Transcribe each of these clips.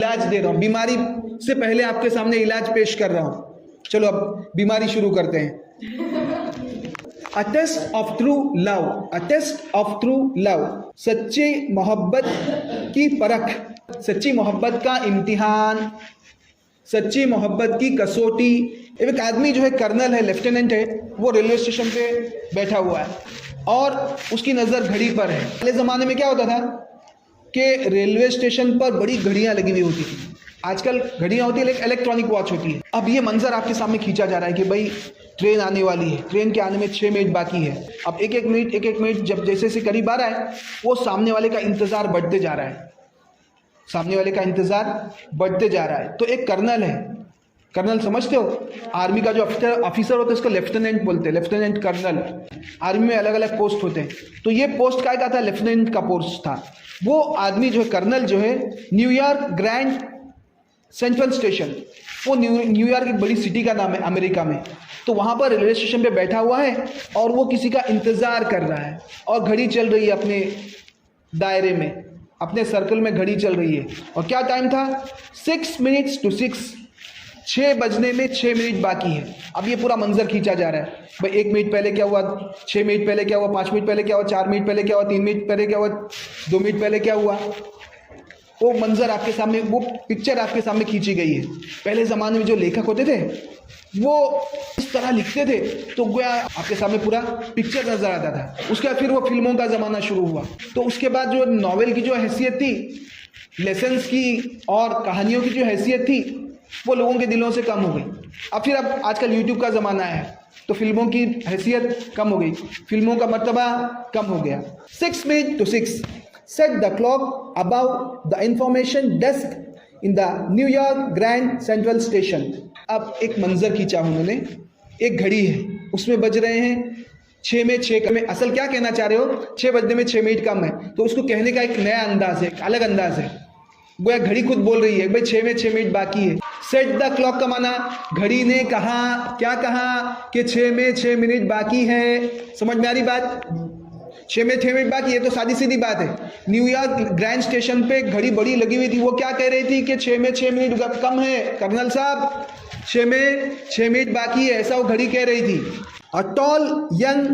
इलाज दे रहा हूं, बीमारी से पहले आपके सामने इलाज पेश कर रहा हूं। चलो अब बीमारी शुरू करते हैं। A test of true love, a test of true love, सच्ची मोहब्बत की परख, सच्ची मोहब्बत का इम्तिहान, सच्ची मोहब्बत की कसौटी। एक आदमी जो है कर्नल है, लेफ्टिनेंट है, वो रेलवे स्टेशन पे बैठा हुआ है और उसकी नज़र घड़ी पर है। पहले ज़माने में क्या होता था कि रेलवे स्टेशन पर बड़ी घड़ियां लगी हुई होती थी। आजकल घड़ियां होती है लेकिन इलेक्ट्रॉनिक वॉच होती है। अब ये मंजर आपके सामने खींचा जा रहा है कि भाई ट्रेन आने वाली है, ट्रेन के आने में 6 मिनट बाकी है। अब एक एक मिनट जब जैसे जैसे करीब आ रहा है, वो सामने वाले का इंतज़ार बढ़ते जा रहा है, सामने वाले का इंतज़ार बढ़ते जा रहा है। तो एक कर्नल है, कर्नल समझते हो, आर्मी का जो ऑफिसर होता है उसको लेफ्टिनेंट बोलते हैं, लेफ्टिनेंट कर्नल। आर्मी में अलग अलग पोस्ट होते हैं, तो ये पोस्ट क्या था, लेफ्टिनेंट का पोस्ट था। वो आदमी जो है, कर्नल जो है, न्यूयॉर्क ग्रैंड सेंट्रल स्टेशन, वो न्यूयॉर्क एक बड़ी सिटी का नाम है अमेरिका में, तो वहाँ पर रेलवे स्टेशन पे बैठा हुआ है और वो किसी का इंतज़ार कर रहा है और घड़ी चल रही है अपने दायरे में, अपने सर्कल में घड़ी चल रही है। और क्या टाइम था, 6 मिनट्स टू 6, 6 बजने में 6 मिनट बाकी है। अब ये पूरा मंजर खींचा जा रहा है, भाई 1 मिनट पहले क्या हुआ, 6 मिनट पहले क्या हुआ, 5 मिनट पहले क्या हुआ, 4 मिनट पहले क्या हुआ, 3 मिनट पहले क्या हुआ, 2 मिनट पहले क्या हुआ। वो मंजर आपके सामने, वो पिक्चर आपके सामने खींची गई है। पहले ज़माने में जो लेखक होते थे वो इस तरह लिखते थे तो गोया आपके सामने पूरा पिक्चर नज़र आता था। उसके बाद फिर वो फिल्मों का ज़माना शुरू हुआ, तो उसके बाद जो नॉवेल की जो हैसियत थी, लेसन्स की और कहानियों की जो हैसियत थी, वो लोगों के दिलों से कम हो गई। अब आजकल यूट्यूब का ज़माना है तो फिल्मों की हैसियत कम हो गई, फिल्मों का मर्तबा कम हो गया। 6 minute to 6 set the clock above the information desk in the New York Grand Central Station। अब एक मंजर खींचा उन्होंने, एक घड़ी है, उसमें बज रहे हैं 6 में 6 कम है। असल क्या कहना चाह रहे हो, 6 बजने में 6 मिनट कम है, तो उसको कहने का एक नया अंदाज है, एक अलग अंदाज है। गोया घड़ी खुद बोल रही है भाई 6 में 6 मिनट बाकी है। सेट द क्लॉक का माना, घड़ी ने कहा, क्या कहा कि 6 में 6 मिनट बाकी है। समझ में आ रही बात, 6 में 6 मिनट बाकी है, तो सादी सीधी बात है। न्यूयॉर्क ग्रैंड स्टेशन पे घड़ी बड़ी लगी हुई थी, वो क्या कह रही थी कि 6 में 6 मिनट कम है कर्नल साहब, 6 में 6 मिनट बाकी है, ऐसा वो घड़ी कह रही थी। अ टॉल यंग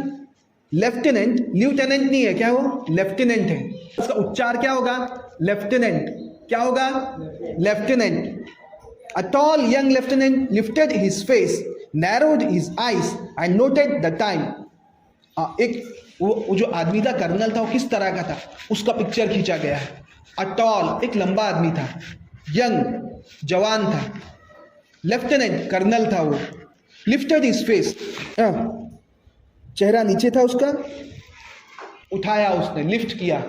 लेफ्टिनेंट, ल्यूटेनेंट नहीं है, क्या वो लेफ्टिनेंट है, उसका उच्चार क्या होगा, लेफ्टिनेंट, क्या होगा, lieutenant. A tall young lieutenant lifted his face, narrowed his eyes and noted the time. एक वो जो आदमी था, कर्नल था, वो किस तरह का था, उसका पिक्चर खींचा गया है। अ टॉल, एक लंबा आदमी था, यंग जवान था, लेफ्टिनेंट कर्नल था, वो लिफ्टेड हिज फेस, चेहरा नीचे था उसका, उठाया उसने, लिफ्ट किया,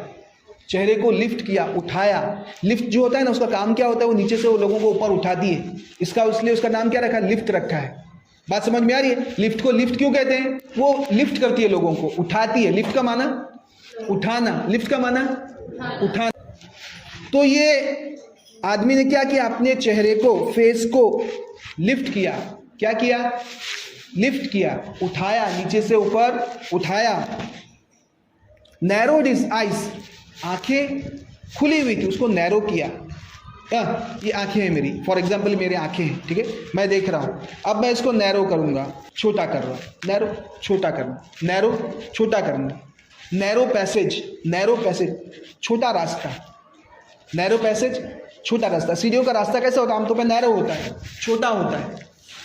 चेहरे को लिफ्ट किया, उठाया। लिफ्ट जो होता है ना, उसका काम क्या होता है, वो नीचे से वो लोगों को ऊपर उठाती है, इसलिए उसका नाम क्या रखा, लिफ्ट रखा है। बात समझ में आ रही है, लिफ्ट को लिफ्ट क्यों कहते हैं, वो लिफ्ट करती है लोगों को, उठाती है। लिफ्ट का माना उठाना, लिफ्ट का माना उठाना। तो ये आदमी ने क्या किया, अपने चेहरे को, फेस को लिफ्ट किया। क्या किया, लिफ्ट किया, उठाया, नीचे से ऊपर उठाया। नैरोड हिज आइज, आंखें खुली हुई थी, उसको नैरो किया। ये आंखें हैं मेरी, फॉर एग्जाम्पल मेरी आंखें हैं, ठीक है, मैं देख रहा हूँ। अब मैं इसको नैरो करूँगा, छोटा कर रहा हूँ, नैरो छोटा करना, नैरो छोटा करना, नैरो पैसेज, नैरो पैसेज छोटा रास्ता, नैरो पैसेज छोटा रास्ता। सीढ़ियों का रास्ता कैसा होता है, आमतौर पर नैरो होता है, छोटा होता है।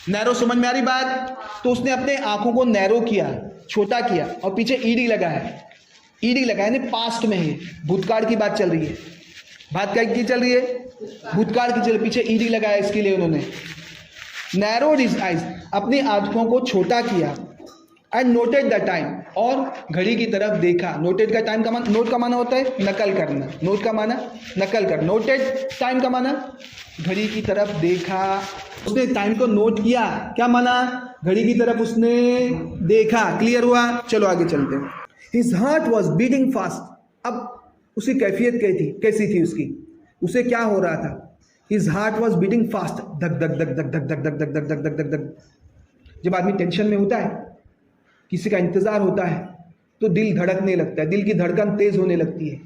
नैरो समझ में आ रही बात, तो उसने अपने आंखों को नैरो किया, छोटा किया, और पीछे ईडी लगा है, ईडी लगा है, पास्ट में है, भूतकाल की बात चल रही है, बात क्या की चल रही है, भूतकाल की चल रही है, पीछे ईडी लगाया, इसके लिए उन्होंने नैरोड हिज आइज, अपनी आंखों को छोटा किया। एंड नोटेड द टाइम, और घड़ी की तरफ देखा। नोटेड का टाइम का माना, नोट का माना होता है नकल करना, नोट का माना नकल करना, नोटेड टाइम का माना घड़ी की तरफ देखा। उसने टाइम को नोट किया, क्या माना, घड़ी की तरफ उसने देखा। क्लियर हुआ, चलो आगे चलते हैं। His heart was beating fast. अब उसकी कैफियत कैसी थी उसकी, उसे क्या हो रहा था, his heart was beating fast, धक धक धक धक धक धक धक धक धक धक धक धक धक। जब आदमी टेंशन में होता है, किसी का इंतजार होता है, तो दिल धड़कने लगता है, दिल की धड़कन तेज होने लगती है।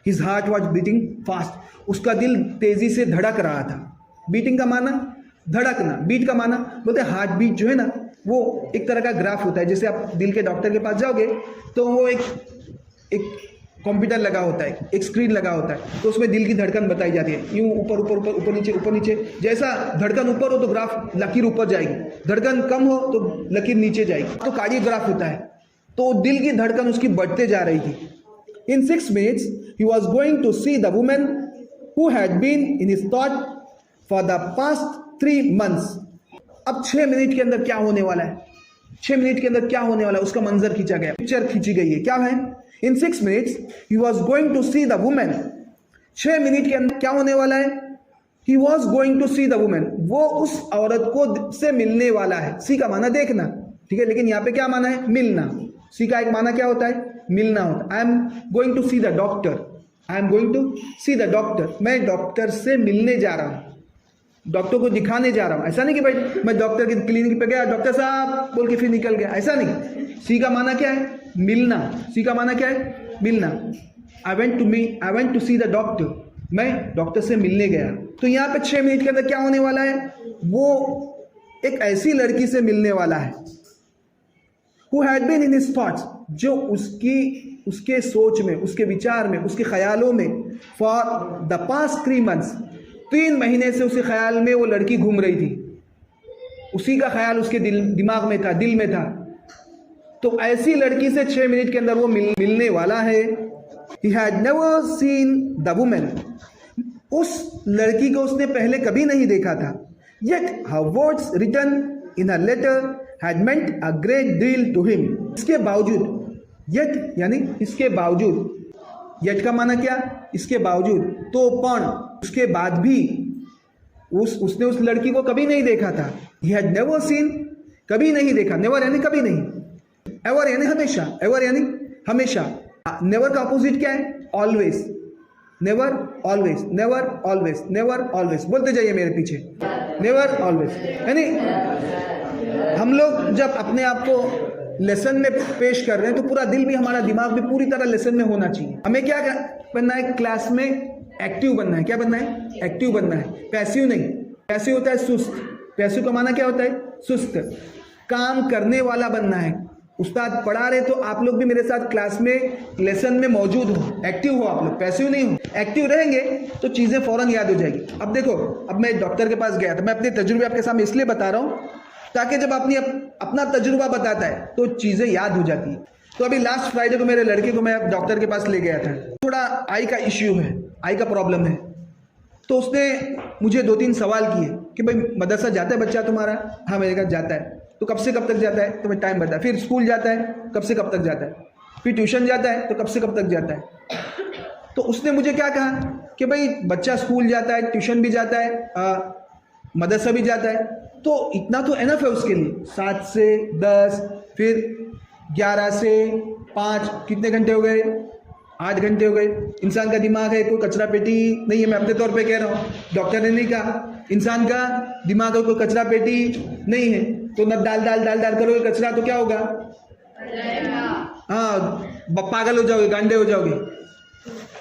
His heart was beating fast, उसका दिल तेजी से धड़क रहा था। बीटिंग का माना धड़कना, बीट का माना बोलते हार्ट बीट जो है ना वो एक तरह का ग्राफ होता है। जैसे आप दिल के डॉक्टर के पास जाओगे तो वो एक कंप्यूटर लगा होता है, एक स्क्रीन लगा होता है, तो उसमें दिल की धड़कन बताई जाती है। यूं ऊपर ऊपर ऊपर ऊपर नीचे ऊपर नीचे, जैसा धड़कन ऊपर हो तो ग्राफ लकीर ऊपर जाएगी, धड़कन कम हो तो लकीर नीचे जाएगी, तो कार्डियोग्राफ होता है। तो दिल की धड़कन उसकी बढ़ते जा रही थी। इन 6 minutes he was going to see the woman who had been in his thought for the past 3 months। अब 6 मिनट के अंदर क्या होने वाला है, 6 मिनट के अंदर क्या होने वाला है, उसका मंजर खींचा गया, पिक्चर खींची गई है। क्या है? इन 6 minutes he was going to see the woman। 6 minute के अंदर क्या होने वाला है? he was going to see the woman, वो उस औरत को से मिलने वाला है। सी का माना देखना, ठीक है, लेकिन यहाँ पे क्या माना है? मिलना। सी का एक माना क्या होता है? मिलना होता है। I am going to see the doctor, I am going to see the doctor, मैं डॉक्टर से मिलने जा रहा हूँ, डॉक्टर को दिखाने जा रहा हूँ। ऐसा नहीं कि भाई मैं डॉक्टर की क्लिनिक पे गया, डॉक्टर साहब बोल के फिर निकल गया, ऐसा नहीं। सी का माना क्या है? मिलना। सी का माना क्या है? मिलना। I went to see the doctor, मैं डॉक्टर से मिलने गया। तो यहाँ पे 6 मिनट के अंदर क्या होने वाला है? वो एक ऐसी लड़की से मिलने वाला है who had been in his thoughts, जो उसके सोच में, उसके विचार में, उसके ख्यालों में for the past 3 months, 3 महीने से उसके ख्याल में वो लड़की घूम रही थी, उसी का ख्याल उसके दिमाग में था, दिल में था। तो ऐसी लड़की से 6 मिनट के अंदर वो मिलने वाला है। He had never seen the woman, उस लड़की को उसने पहले कभी नहीं देखा था। Yet her words written in her letter had meant a great deal to him। इसके बावजूद, yet यानी इसके बावजूद, yet का माना क्या? इसके बावजूद, तो पण, उसके बाद भी उसने उस लड़की को कभी नहीं देखा था। He had never seen, कभी नहीं देखा, never यानी कभी नहीं, ever यानी हमेशा, ever यानी हमेशा। never का अपोजिट क्या है? always, never always, never always, never always, बोलते जाइए मेरे पीछे, never always। यानी हम लोग जब अपने आप को लेसन में पेश कर रहे हैं तो पूरा दिल भी, हमारा दिमाग भी पूरी तरह लेसन में होना चाहिए। हमें क्या बनना है? क्लास में एक्टिव बनना है। क्या बनना है? एक्टिव बनना है, पैसिव नहीं। पैसिव होता है सुस्त, पैसिव का माना क्या होता है? सुस्त। काम करने वाला बनना है। उस्ताद पढ़ा रहे तो आप लोग भी मेरे साथ क्लास में लेसन में मौजूद हो, एक्टिव हो आप लोग, पैसिव नहीं हो। एक्टिव रहेंगे तो चीज़ें फौरन याद हो जाएगी। अब देखो, अब मैं डॉक्टर के पास गया था, मैं अपने तजुर्बे आपके सामने इसलिए बता रहा हूँ ताकि जब अपना तजुर्बा बताता है तो चीज़ें याद हो जाती है। तो अभी लास्ट फ्राइडे को मेरे लड़के को मैं डॉक्टर के पास ले गया था, थोड़ा आई का इश्यू है, आई का प्रॉब्लम है। तो उसने मुझे 2-3 सवाल किए कि भाई मदरसा जाता है बच्चा तुम्हारा? हाँ मेरे घर जाता है। तो कब से कब तक जाता है? तो मैं टाइम बता। फिर स्कूल जाता है, कब से कब तक जाता है? फिर ट्यूशन जाता है, तो कब से कब तक जाता है? तो उसने मुझे क्या कहा कि भाई बच्चा स्कूल जाता है, ट्यूशन भी जाता है, मदरसा भी जाता है, तो इतना तो एनफ है उसके लिए। 7 से 10, फिर 11 से 5, कितने घंटे हो गए? 8 घंटे हो गए। इंसान का दिमाग है, कोई कचरा पेटी नहीं है, मैं अपने तौर पे कह रहा हूँ, डॉक्टर ने नहीं कहा। इंसान का दिमाग है, कोई कचरा पेटी नहीं है, तो न डाल करोगे कचरा तो क्या होगा? हाँ, पागल हो जाओगे, गांडे हो जाओगे।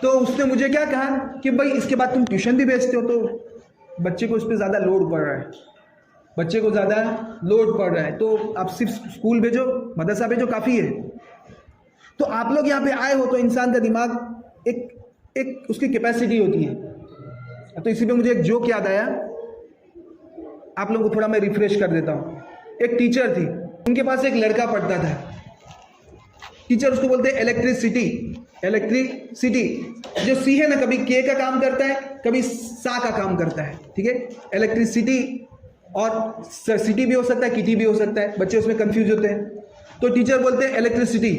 तो उसने मुझे क्या कहा कि भाई इसके बाद तुम ट्यूशन भी भेजते हो तो बच्चे को उस पर ज़्यादा लोड पड़ रहा है, बच्चे को ज़्यादा लोड पड़ रहा है, तो आप सिर्फ स्कूल भेजो, मदरसा भेजो, काफ़ी है। तो आप लोग यहाँ पे आए हो तो इंसान का दिमाग एक उसकी कैपेसिटी होती है। तो इसी पे मुझे एक जोक याद आया, आप लोगों को थोड़ा मैं रिफ्रेश कर देता हूँ। एक टीचर थी, उनके पास एक लड़का पढ़ता था। टीचर उसको बोलते हैं इलेक्ट्रिसिटी। जो सी है ना, कभी के का काम करता है, कभी सा का काम करता है, ठीक है। इलेक्ट्रिसिटी और सिटी भी हो सकता है, किटी भी हो सकता है, बच्चे उसमें कंफ्यूज होते हैं। तो टीचर बोलते हैं इलेक्ट्रिसिटी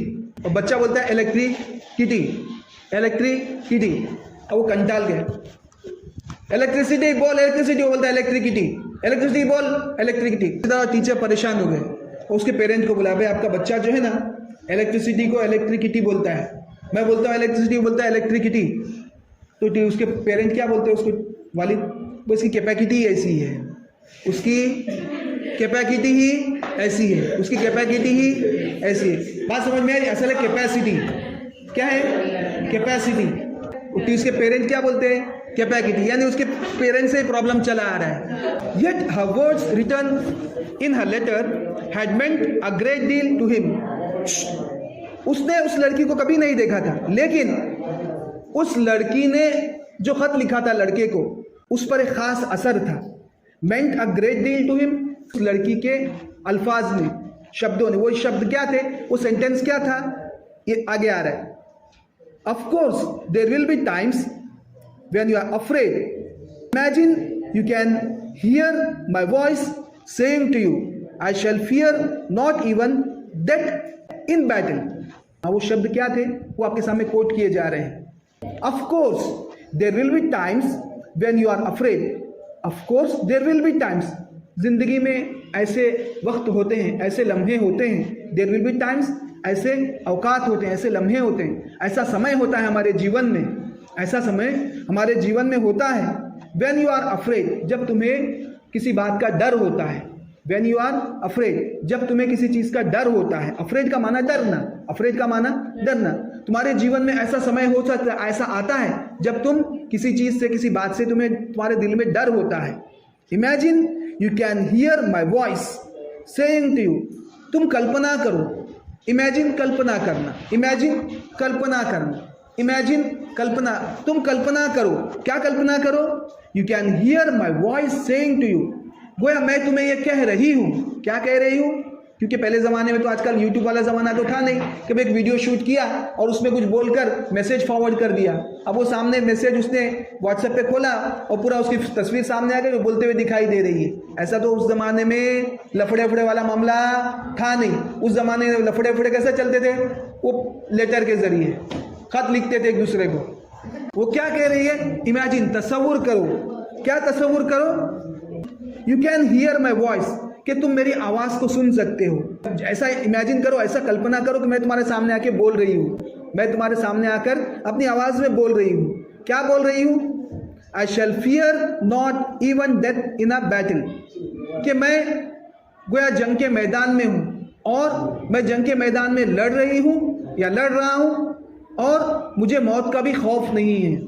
और बच्चा बोलता है इलेक्ट्रिकिटी। और वो कंटाल गए, इलेक्ट्रिसिटी बोल, इलेक्ट्रिसिटी, वो बोलता है इलेक्ट्रिकिटी, इलेक्ट्रिसिटी बोल, इलेक्ट्रिकिटी। टीचर परेशान हो गए, उसके पेरेंट को बोला, भाई आपका बच्चा जो है ना इलेक्ट्रिसिटी को इलेक्ट्रिकिटी बोलता है, मैं बोलता हूँ इलेक्ट्रिसिटी, बोलता है इलेक्ट्रिकिटी। तो उसके पेरेंट क्या बोलते हैं उसको, वालिद, उसकी कैपेसिटी ऐसी है, उसकी कैपेसिटी ही ऐसी है, उसकी कैपेसिटी ही ऐसी है। बात समझ में आ रही? असल है कैपेसिटी क्या है, कैपेसिटी। उसके पेरेंट क्या बोलते हैं, कैपेसिटी, यानी उसके पेरेंट्स से प्रॉब्लम चला आ रहा है। Yet her words written in her letter had meant a great deal to him. उसने उस लड़की को कभी नहीं देखा था, लेकिन उस लड़की ने जो खत लिखा था लड़के को, उस पर एक खास असर था। Meant a great deal to him, उस लड़की के अल्फाज ने, शब्दों ने, वो शब्द क्या थे, वो सेंटेंस क्या था, ये आगे आ रहा है। Of course, there will be times when you are afraid. Imagine you can hear my voice saying to you, I shall fear not even death in battle. वो शब्द क्या थे, वो आपके सामने कोट किए जा रहे हैं। Of course, there will be times when you are afraid. Of course, there will be times. जिंदगी में ऐसे वक्त होते हैं, ऐसे लम्हे होते हैं। There will be times, ऐसे अवकात होते हैं, ऐसे लम्हे होते हैं, ऐसा समय होता है हमारे जीवन में, ऐसा समय हमारे जीवन में होता है। When you are afraid, जब तुम्हें किसी बात का डर होता है। When you are afraid, जब तुम्हें किसी चीज़ का डर होता है। Afraid का माना डरना, afraid का माना डरना। तुम्हारे जीवन में ऐसा समय हो सकता है, ऐसा आता है जब तुम किसी चीज़ से, किसी बात से तुम्हारे दिल में डर होता है। Imagine you can hear my voice saying to you. तुम कल्पना करो, इमेजिन कल्पना करना, इमेजिन कल्पना करना, इमेजिन कल्पना, तुम कल्पना करो, क्या कल्पना करो, you can hear my voice saying to you, गोया मैं तुम्हें ये कह रही हूँ। क्या कह रही हूँ? क्योंकि पहले ज़माने में तो आजकल यूट्यूब वाला ज़माना तो था नहीं कि एक वीडियो शूट किया और उसमें कुछ बोलकर मैसेज फॉरवर्ड कर दिया। अब वो सामने मैसेज उसने व्हाट्सएप पे खोला और पूरा उसकी तस्वीर सामने आ गई, वो बोलते हुए दिखाई दे रही है। ऐसा तो उस ज़माने में लफड़े वाला मामला था नहीं। उस ज़माने में लफड़े कैसे चलते थे? वो लेटर के ज़रिए खत लिखते थे एक दूसरे को। वो क्या कह रही है? इमेजिन, तसव्वुर करो। क्या तसव्वुर करो? You can hear my voice, कि तुम मेरी आवाज़ को सुन सकते हो। ऐसा इमेजिन करो, ऐसा कल्पना करो कि मैं तुम्हारे सामने आके बोल रही हूँ, मैं तुम्हारे सामने आकर अपनी आवाज़ में बोल रही हूँ। क्या बोल रही हूँ? I shall fear not even death in a battle, कि मैं गोया जंग के मैदान में हूँ और मैं जंग के मैदान में लड़ रही हूँ या लड़ रहा हूँ और मुझे मौत का भी खौफ नहीं है,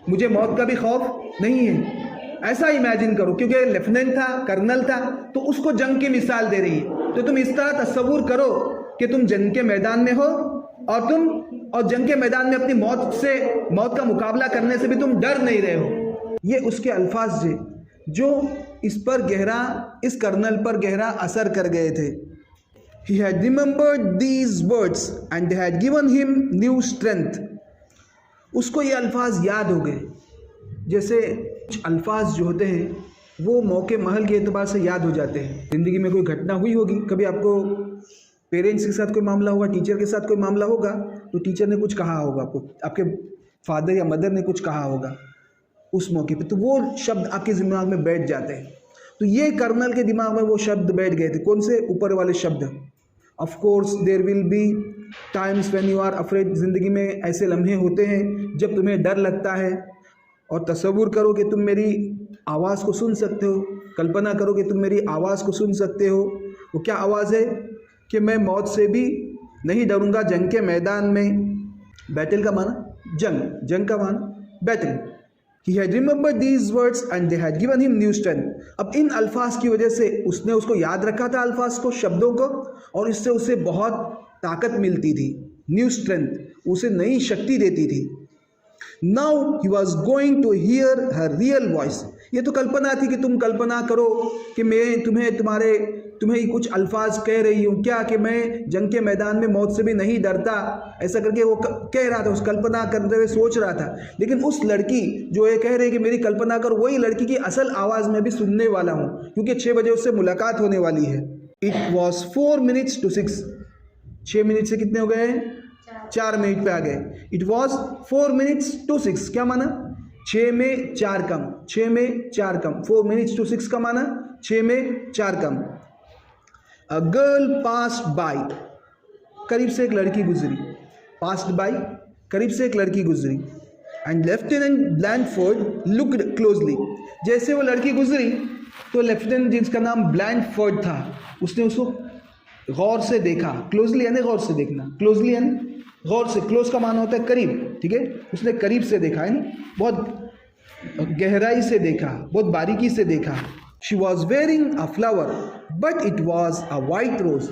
मुझे मौत का भी खौफ नहीं है। ऐसा इमेजिन करो, क्योंकि लेफ्टिनेंट था, कर्नल था, तो उसको जंग की मिसाल दे रही है। तो तुम इस तरह तस्वुर करो कि तुम जंग के मैदान में हो और जंग के मैदान में अपनी मौत का मुकाबला करने से भी तुम डर नहीं रहे हो। ये उसके अल्फाज थे जो इस कर्नल पर गहरा असर कर गए थे। He had remembered these words and they had given him new strength. उसको ये अल्फाज याद हो गए। जैसे कुछ अल्फाज जो होते हैं वो मौके महल के एतबार से याद हो जाते हैं। ज़िंदगी में कोई घटना हुई होगी, कभी आपको पेरेंट्स के साथ कोई मामला होगा, टीचर के साथ कोई मामला होगा, तो टीचर ने कुछ कहा होगा आपको, आपके फादर या मदर ने कुछ कहा होगा उस मौके पे, तो वो शब्द आपके दिमाग में बैठ जाते हैं। तो ये कर्नल के दिमाग में वो शब्द बैठ गए थे। कौन से? ऊपर वाले शब्द। Of course there will be times when you are afraid, ज़िंदगी में ऐसे लम्हे होते हैं जब तुम्हें डर लगता है। और तसव्वुर करो कि तुम मेरी आवाज़ को सुन सकते हो, कल्पना करो कि तुम मेरी आवाज़ को सुन सकते हो। वो क्या आवाज़ है? कि मैं मौत से भी नहीं डरूंगा जंग के मैदान में। बैटल का माना जंग, जंग का माना battle. He had remembered these words and they had given him new strength. अब इन अल्फाज की वजह से उसने उसको याद रखा था, अल्फाज को, शब्दों को, और इससे उसे बहुत ताकत मिलती थी। न्यू स्ट्रेंथ, उसे नई शक्ति देती थी। Now he was going to hear her real voice. ये तो कल्पना थी कि तुम कल्पना करो कि मैं तुम्हें कुछ अल्फाज कह रही हूँ, क्या कि मैं जंग के मैदान में मौत से भी नहीं डरता, ऐसा करके वो कह रहा था, उस कल्पना करते हुए सोच रहा था। लेकिन उस लड़की जो ये कह रही है कि मेरी कल्पना करो, वही लड़की की असल आवाज़ में भी सुनने वाला हूँ, क्योंकि 6 बजे उससे मुलाकात होने वाली है। It was 4 minutes to 6. 6 minute से कितने हो गए? 4 मिनट पे आ गए। इट वॉज 4 minutes to 6, क्या माना? 6 में 4 कम, 6 में 4 कम। 4 minutes to 6 का माना 6 में 4 कम। अ गर्ल पास्ड बाई, करीब से एक लड़की गुजरी। पास्ड बाई, करीब से एक लड़की गुजरी। एंड लेफ्टिनेंट ब्लैंडफोर्ड लुक्ड क्लोजली, जैसे वो लड़की गुजरी तो लेफ्टिनेंट जिसका नाम ब्लैंडफोर्ड था उसने उसको गौर से देखा। क्लोजली यानी गौर से देखना, क्लोजली यानी गौर से। क्लोज का माना होता है करीब, ठीक है? उसने करीब से देखा है ना, बहुत गहराई से देखा, बहुत बारीकी से देखा। She was wearing a flower but it was a white rose.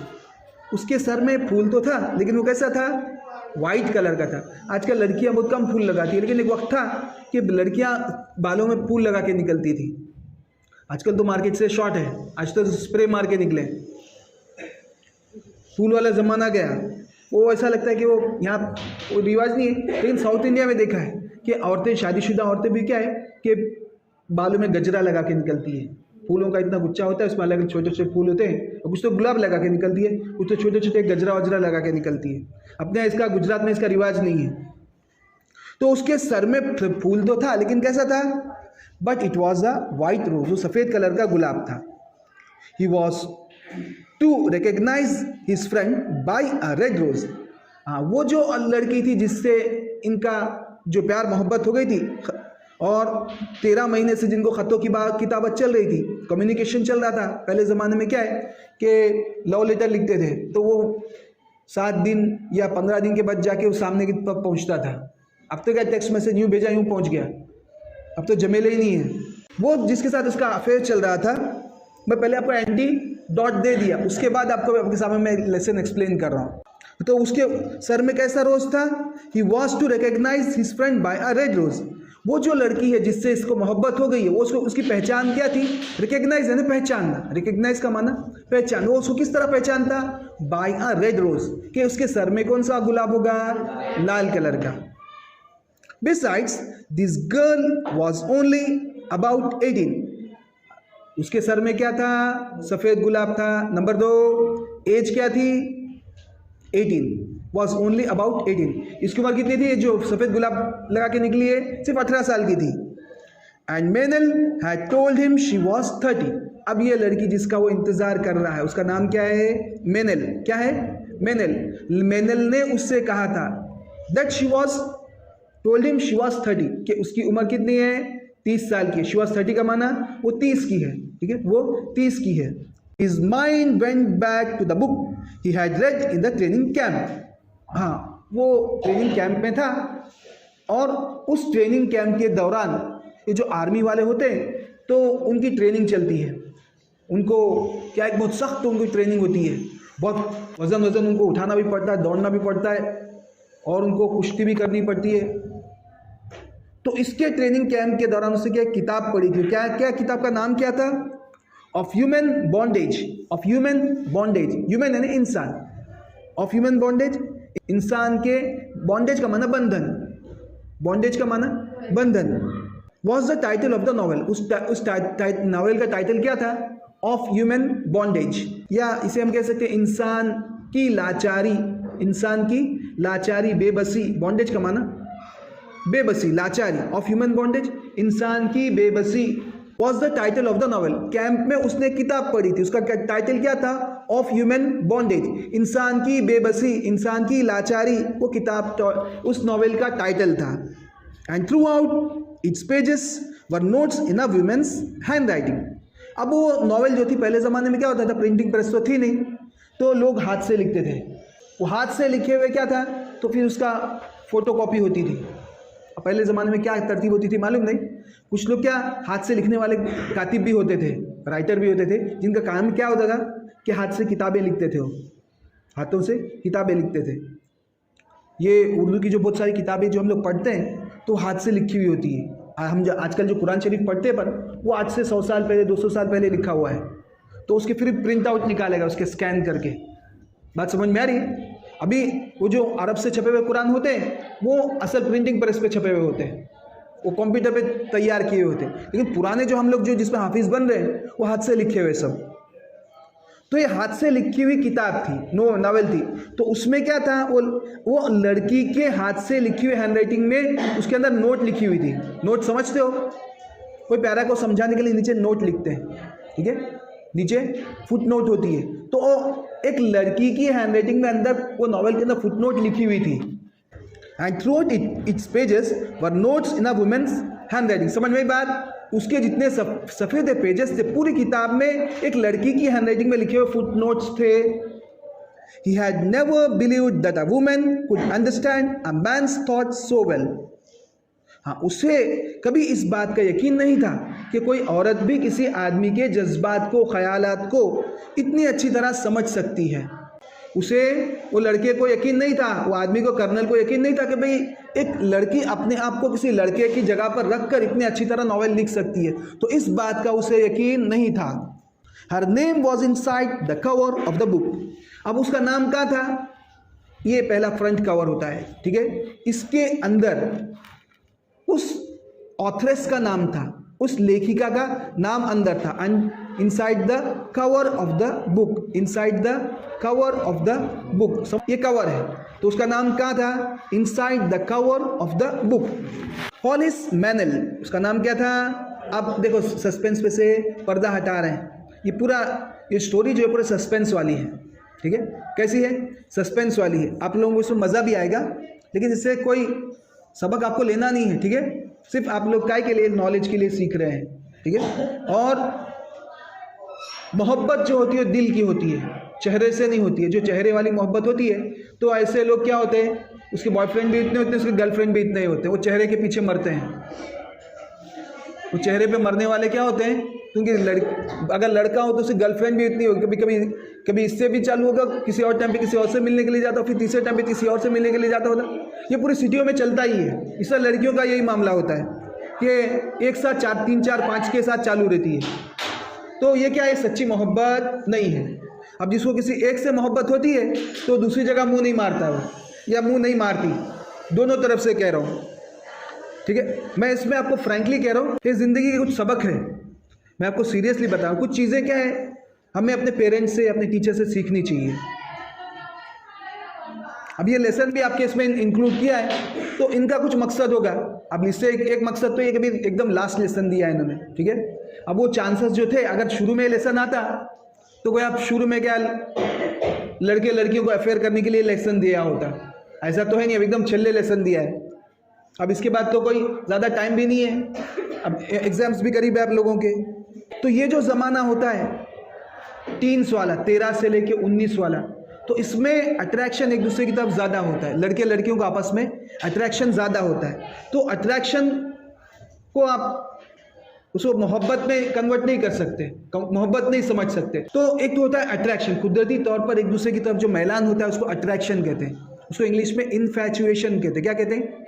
उसके सर में फूल तो था लेकिन वो कैसा था? वाइट कलर का था। आजकल लड़कियां बहुत कम फूल लगाती है, लेकिन एक वक्त था कि लड़कियां बालों में फूल लगा के निकलती थी। आजकल तो मार्केट से शॉर्ट है, आज तो स्प्रे मार के निकले। फूल वाला ज़माना गया। वो ऐसा लगता है कि वो यहाँ वो रिवाज नहीं है, लेकिन साउथ इंडिया में देखा है कि औरतें, शादीशुदा औरतें भी क्या है कि बालों में गजरा लगा के निकलती है। फूलों का इतना गुच्छा होता है, उसमें अलग छोटे छोटे फूल होते हैं, और कुछ तो गुलाब लगा के निकलती है, कुछ तो छोटे छोटे गजरा वजरा लगा के निकलती है। अपने इसका गुजरात में इसका रिवाज नहीं है। तो उसके सर में फूल तो था लेकिन कैसा था? But it was a white rose, वो सफ़ेद कलर का गुलाब था। He was to recognize his friend by a red rose. हाँ, वो जो लड़की थी जिससे इनका जो प्यार मोहब्बत हो गई थी, और 13 महीने से जिनको ख़तों की किताबत चल रही थी, कम्युनिकेशन चल रहा था। पहले ज़माने में क्या है कि लव लेटर लिखते थे, तो वो 7 दिन या 15 दिन के बाद जाके उस सामने की तक पहुँचता था। अब तो क्या टेक्स्ट मैसेज यूँ भेजा यूँ पहुँच गया, अब तो जमेले ही नहीं है। वो जिसके साथ उसका अफेयर चल रहा था, मैं पहले आपको एंटी डॉट दे दिया, उसके बाद आपको आपके सामने मैं लेसन एक्सप्लेन कर रहा हूँ। तो उसके सर में कैसा रोज था? He was to recognize his friend by a red rose. वो जो लड़की है जिससे इसको मोहब्बत हो गई है, वो उसकी पहचान क्या थी? रिकग्नाइज यानी पहचानना। रिकग्नाइज का माना पहचान। वो उसको किस तरह पहचानता? बाय अ रेड रोज, कि उसके सर में कौन सा गुलाब होगा? लाल कलर का। Besides this girl was only about 18। उसके सर में क्या था? सफ़ेद गुलाब था। नंबर 2, एज क्या थी? 18। Was only about 18। इसकी उम्र कितनी थी? जो सफ़ेद गुलाब लगा के निकली है, सिर्फ 18 साल की थी। And Meynell had told him she was 30। अब ये लड़की जिसका वो इंतज़ार कर रहा है, उसका नाम क्या है? मेनल। क्या है? मेनल। मेनल ने उससे कहा था that she was told him she was 30, कि उसकी उम्र कितनी है? 30 साल की है। शी वॉज 30 का माना वो 30 की है, ठीक है, वो 30 की है। His mind went back to the book he had read in the training camp. हाँ, वो ट्रेनिंग कैंप में था, और उस ट्रेनिंग कैंप के दौरान ये जो आर्मी वाले होते हैं, तो उनकी ट्रेनिंग चलती है। उनको क्या एक बहुत सख्त उनकी ट्रेनिंग होती है, बहुत वजन उनको उठाना भी पड़ता है, दौड़ना भी पड़ता है, और उनको कुश्ती भी करनी पड़ती है। तो इसके ट्रेनिंग कैंप के दौरान उससे क्या किताब पढ़ी थी। क्या क्या किताब का नाम क्या था? Of human bondage. Of human bondage, human यानी इंसान, ऑफ ह्यूमन बॉन्डेज, इंसान के, बॉन्डेज का माना बंधन, बॉन्डेज का माना बंधन। Was the title of the novel. उस नॉवेल का टाइटल क्या था? ऑफ ह्यूमन बॉन्डेज, या इसे हम कह सकते हैं इंसान की लाचारी, इंसान की लाचारी, बेबसी। बॉन्डेज का माना बेबसी, लाचारी। ऑफ ह्यूमन बॉन्डेज, इंसान की बेबसी, was the title of the novel. Camp में उसने किताब पढ़ी थी, उसका टाइटल क्या था? ऑफ ह्यूमन बॉन्डेज, इंसान की बेबसी, इंसान की लाचारी, वो किताब, उस नॉवेल का टाइटल था। And throughout its pages were notes in a woman's handwriting. अब वो नॉवेल जो थी, पहले ज़माने में क्या होता था, प्रिंटिंग प्रेस तो थी नहीं, तो लोग हाथ से लिखते थे। वो हाथ से लिखे हुए क्या था, तो फिर उसका फोटो कॉपी होती थी। पहले ज़माने में क्या तरतीब होती थी मालूम नहीं। कुछ लोग क्या हाथ से लिखने वाले कातिब भी होते थे, राइटर भी होते थे, जिनका काम क्या होता था कि हाथ से किताबें लिखते थे। वो हाथों से किताबें लिखते थे। ये उर्दू की जो बहुत सारी किताबें जो हम लोग पढ़ते हैं, तो हाथ से लिखी हुई होती है। हम जो आजकल जो कुरान शरीफ पढ़ते हैं, पर वो आज से 100 साल पहले, 200 साल पहले लिखा हुआ है। तो उसके फिर प्रिंट आउट निकालेगा, उसके स्कैन करके। बात समझ में आ रही है? अभी वो जो अरब से छपे हुए कुरान होते हैं, वो असल प्रिंटिंग प्रेस पे छपे हुए होते हैं, वो कंप्यूटर पे तैयार किए होते हैं। लेकिन पुराने जो हम लोग जो जिसमें हाफिज़ बन रहे हैं, वो हाथ से लिखे हुए सब। तो ये हाथ से लिखी हुई किताब थी, नॉवेल थी। तो उसमें क्या था, वो लड़की के हाथ से लिखी हुई हैंड राइटिंग में उसके अंदर नोट लिखी हुई थी। नोट समझते हो? कोई प्यारा को समझाने के लिए नीचे नोट लिखते हैं, ठीक है, नीचे फुट नोट होती है। तो एक लड़की की हैंड राइटिंग में अंदर वो नॉवेल के अंदर फुट नोट लिखी हुई थी। And through its pages were notes in a woman's handwriting. समझ में बात? उसके जितने सफ़ेद पेजेस थे पूरी किताब में, एक लड़की की हैंड राइटिंग में लिखे हुए फुट नोट्स थे। He had never believed that a woman could understand a man's thoughts so well. हाँ, उसे कभी इस बात का यकीन नहीं था कि कोई औरत भी किसी आदमी के जज्बात को, ख्यालात को इतनी अच्छी तरह समझ सकती है। उसे, वो लड़के को यकीन नहीं था, वो आदमी को, कर्नल को यकीन नहीं था कि भाई एक लड़की अपने आप को किसी लड़के की जगह पर रख कर इतनी अच्छी तरह नॉवेल लिख सकती है। तो इस बात का उसे यकीन नहीं था। Her name was in side the cover of the book. अब उसका नाम क्या था? ये पहला फ्रंट कवर होता है, ठीक है। इसके अंदर उस ऑथरेस का नाम था, उस लेखिका का नाम अंदर था। Inside the cover of the book, inside the cover of the book, ये कवर है तो उसका नाम क्या था? Inside the cover of the book. Hollies manual, उसका नाम क्या था? अब देखो सस्पेंस पे से पर्दा हटा रहे हैं। ये स्टोरी जो है पूरे सस्पेंस वाली है, ठीक है। कैसी है? सस्पेंस वाली है। आप लोगों को इसमें मज़ा भी आएगा, लेकिन इससे कोई सबक आपको लेना नहीं है, ठीक है। सिर्फ आप लोग काय के लिए, नॉलेज के लिए सीख रहे हैं, ठीक है। और मोहब्बत जो होती है दिल की होती है, चेहरे से नहीं होती है। जो चेहरे वाली मोहब्बत होती है तो ऐसे लोग क्या होते हैं, उसके बॉयफ्रेंड भी इतने होते हैं, उसके गर्लफ्रेंड भी इतने ही होते हैं, वो चेहरे के पीछे मरते हैं। वो चेहरे पे मरने वाले क्या होते हैं? क्योंकि अगर लड़का हो तो उसकी गर्लफ्रेंड भी इतनी होगी, कभी इससे भी चालू होगा, किसी और टाइम पे किसी और से मिलने के लिए जाता हो, फिर तीसरे टाइम पे किसी और से मिलने के लिए जाता होगा। ये पूरी सिटियों में चलता ही है। इससे लड़कियों का यही मामला होता है कि एक साथ 4, 3, 4, 5 के साथ चालू रहती है। तो ये क्या है? सच्ची मोहब्बत नहीं है। अब जिसको किसी एक से मोहब्बत होती है तो दूसरी जगह मुंह नहीं मारता वो, या मुंह नहीं मारती, दोनों तरफ से कह रहा हूँ, ठीक है। मैं इसमें आपको फ्रैंकली कह रहा हूँ कि ज़िंदगी के कुछ सबक है, मैं आपको सीरियसली बता रहा हूँ। कुछ चीज़ें क्या है, हमें अपने पेरेंट्स से, अपने टीचर से सीखनी चाहिए। अब ये लेसन भी आपके इसमें इंक्लूड किया है तो इनका कुछ मकसद होगा। अब इससे एक मकसद तो ये कभी एकदम लास्ट लेसन दिया है इन्होंने, ठीक है। अब वो चांसेस जो थे, अगर शुरू में लेसन आता तो कोई आप शुरू में क्या लड़के लड़कियों को अफेयर करने के लिए लेसन दिया होता, ऐसा तो है नहीं। अब एकदम छल्ले लेसन दिया है। अब इसके बाद तो कोई ज़्यादा टाइम भी नहीं है, अब एग्ज़ाम्स भी करीब है आप लोगों के। तो ये जो ज़माना होता है टीन्स वाला, 13 से लेके 19 वाला, तो इसमें अट्रैक्शन एक दूसरे की तरफ ज़्यादा होता है। लड़के लड़कियों को आपस में अट्रैक्शन ज़्यादा होता है। तो अट्रैक्शन को आप उसको मोहब्बत में कन्वर्ट नहीं कर सकते, मोहब्बत नहीं समझ सकते। तो एक तो होता है अट्रैक्शन, कुदरती तौर पर एक दूसरे की तरफ जो मैलान होता है उसको अट्रैक्शन कहते हैं। उसको इंग्लिश में इनफैचुएशन कहते हैं। क्या कहते हैं?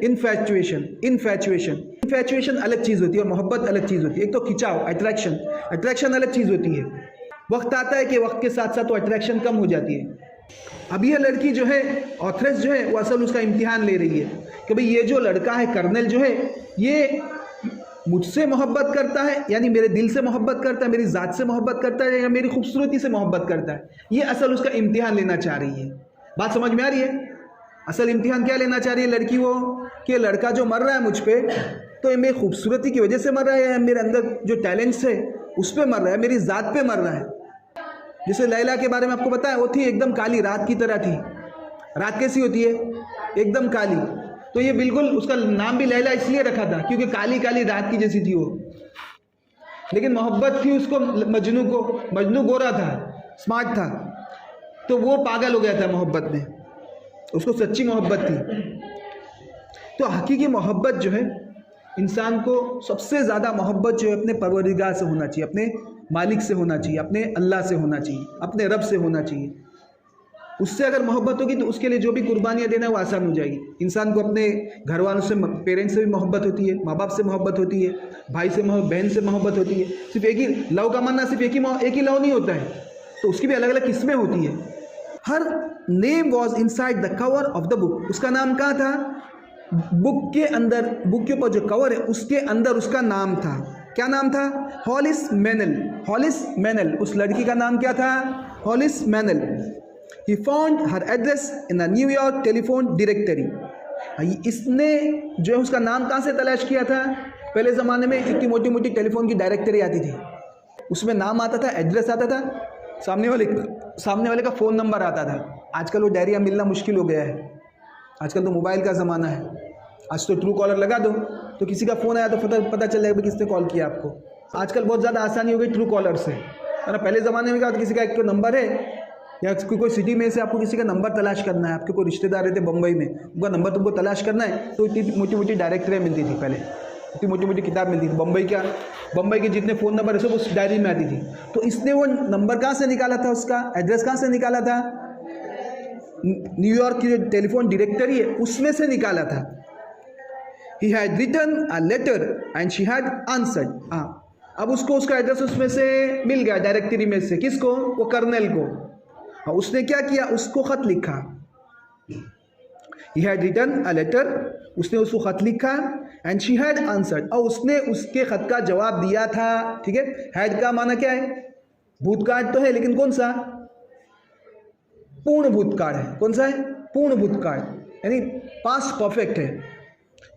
इनफैचुएशन। इनफैचुएशन अलग चीज़ होती है और मोहब्बत अलग चीज़ होती है। एक तो खिंचाव, अट्रैक्शन अलग चीज़ होती है। वक्त आता है कि वक्त के साथ साथ तो अट्रैक्शन कम हो जाती है। अब ये लड़की जो है, ऑथरेस जो है, वो असल उसका इम्तिहान ले रही है कि भाई ये जो लड़का है, कर्नल जो है, ये मुझसे मोहब्बत करता है, यानी मेरे दिल से मोहब्बत करता है, मेरी ज़ात से मोहब्बत करता है, या मेरी खूबसूरती से मोहब्बत करता है। ये असल उसका इम्तिहान लेना चाह रही है। बात समझ में आ रही है? असल इम्तिहान क्या लेना चाह रही है लड़की वो, कि लड़का जो मर रहा है मुझ पे, तो ये मेरी खूबसूरती की वजह से मर रहा है, या मेरे अंदर जो टैलेंट्स है उस पर मर रहा है, मेरी ज़ात पे मर रहा है। जैसे लैला के बारे में आपको पता है, वो थी एकदम काली, रात की तरह थी। रात कैसी होती है? एकदम काली। तो ये बिल्कुल, उसका नाम भी लैला इसलिए रखा था क्योंकि काली काली रात की जैसी थी वो। लेकिन मोहब्बत थी उसको मजनू को। मजनू गोरा था, स्मार्ट था, तो वो पागल हो गया था मोहब्बत में, उसको सच्ची मोहब्बत थी। तो हकीकी मोहब्बत जो है, इंसान को सबसे ज़्यादा मोहब्बत जो है अपने परवरदिगार से होना चाहिए, अपने मालिक से होना चाहिए, अपने अल्लाह से होना चाहिए, अपने रब से होना चाहिए। उससे अगर मोहब्बत होगी तो उसके लिए जो भी कुर्बानियाँ देना है वो आसान हो जाएगी। इंसान को अपने घर वालों से, पेरेंट्स से भी मोहब्बत होती है, माँ बाप से मोहब्बत होती है, भाई से, बहन से मोहब्बत होती है। सिर्फ एक ही लव का मानना, सिर्फ एक ही लव नहीं होता है, तो उसकी भी अलग अलग किस्में होती है। Her name was inside the cover of the book. उसका नाम क्या था? बुक के अंदर, बुक के ऊपर जो कवर है उसके अंदर उसका नाम था। क्या नाम था? Hollies manual. हॉलिस मैनल, उस लड़की का नाम क्या था? Hollies manual. He found her address in a New York telephone directory. इसने जो है उसका नाम कहाँ से तलाश किया था? पहले ज़माने में इतनी मोटी मोटी टेलीफोन की डायरेक्टरी आती थी, उसमें नाम आता था, एड्रेस आता था, सामने वाले का फ़ोन नंबर आता था। आजकल वो डायरिया मिलना मुश्किल हो गया है, आजकल तो मोबाइल का ज़माना है। आज तो ट्रू कॉलर लगा दो तो किसी का फ़ोन आया तो पता चल जाएगा किसने कॉल किया आपको। आजकल बहुत ज़्यादा आसानी हो गई ट्रू कॉलर से। है ना? पहले ज़माने में क्या होता, किसी का एक तो नंबर है, या कोई सिटी में से आपको किसी का नंबर तलाश करना है, आपके कोई रिश्तेदार रहते बम्बई में, उनका नंबर तुमको तलाश करना है, तो इतनी मोटी मोटी डायरेक्टरी मिलती थी पहले, इतनी मोटी मोटी किताब मिलती थी। बम्बई के जितने फ़ोन नंबर है सब उस डायरी में आती थी। तो इसने वो नंबर कहाँ से निकाला था, उसका एड्रेस कहाँ से निकाला था, न्यूयॉर्क की जो टेलीफोन डायरेक्टरी है उसमें से निकाला था। He had written a letter and she had answered. अब उसको उसका एड्रेस उसमें से मिल गया डायरेक्टरी में से, किसको, वो कर्नल को। और उसने क्या किया, उसको खत लिखा। He had written a letter, उसने उसको खत लिखा, एंड शी हैड आंसर्ड, और उसने उसके खत का जवाब दिया था। ठीक है, हैड का माना क्या है, भूतकाल तो है लेकिन कौन सा, पूर्ण भूतकाल है। कौन सा है, पूर्ण भूतकाल, यानी पास्ट परफेक्ट है,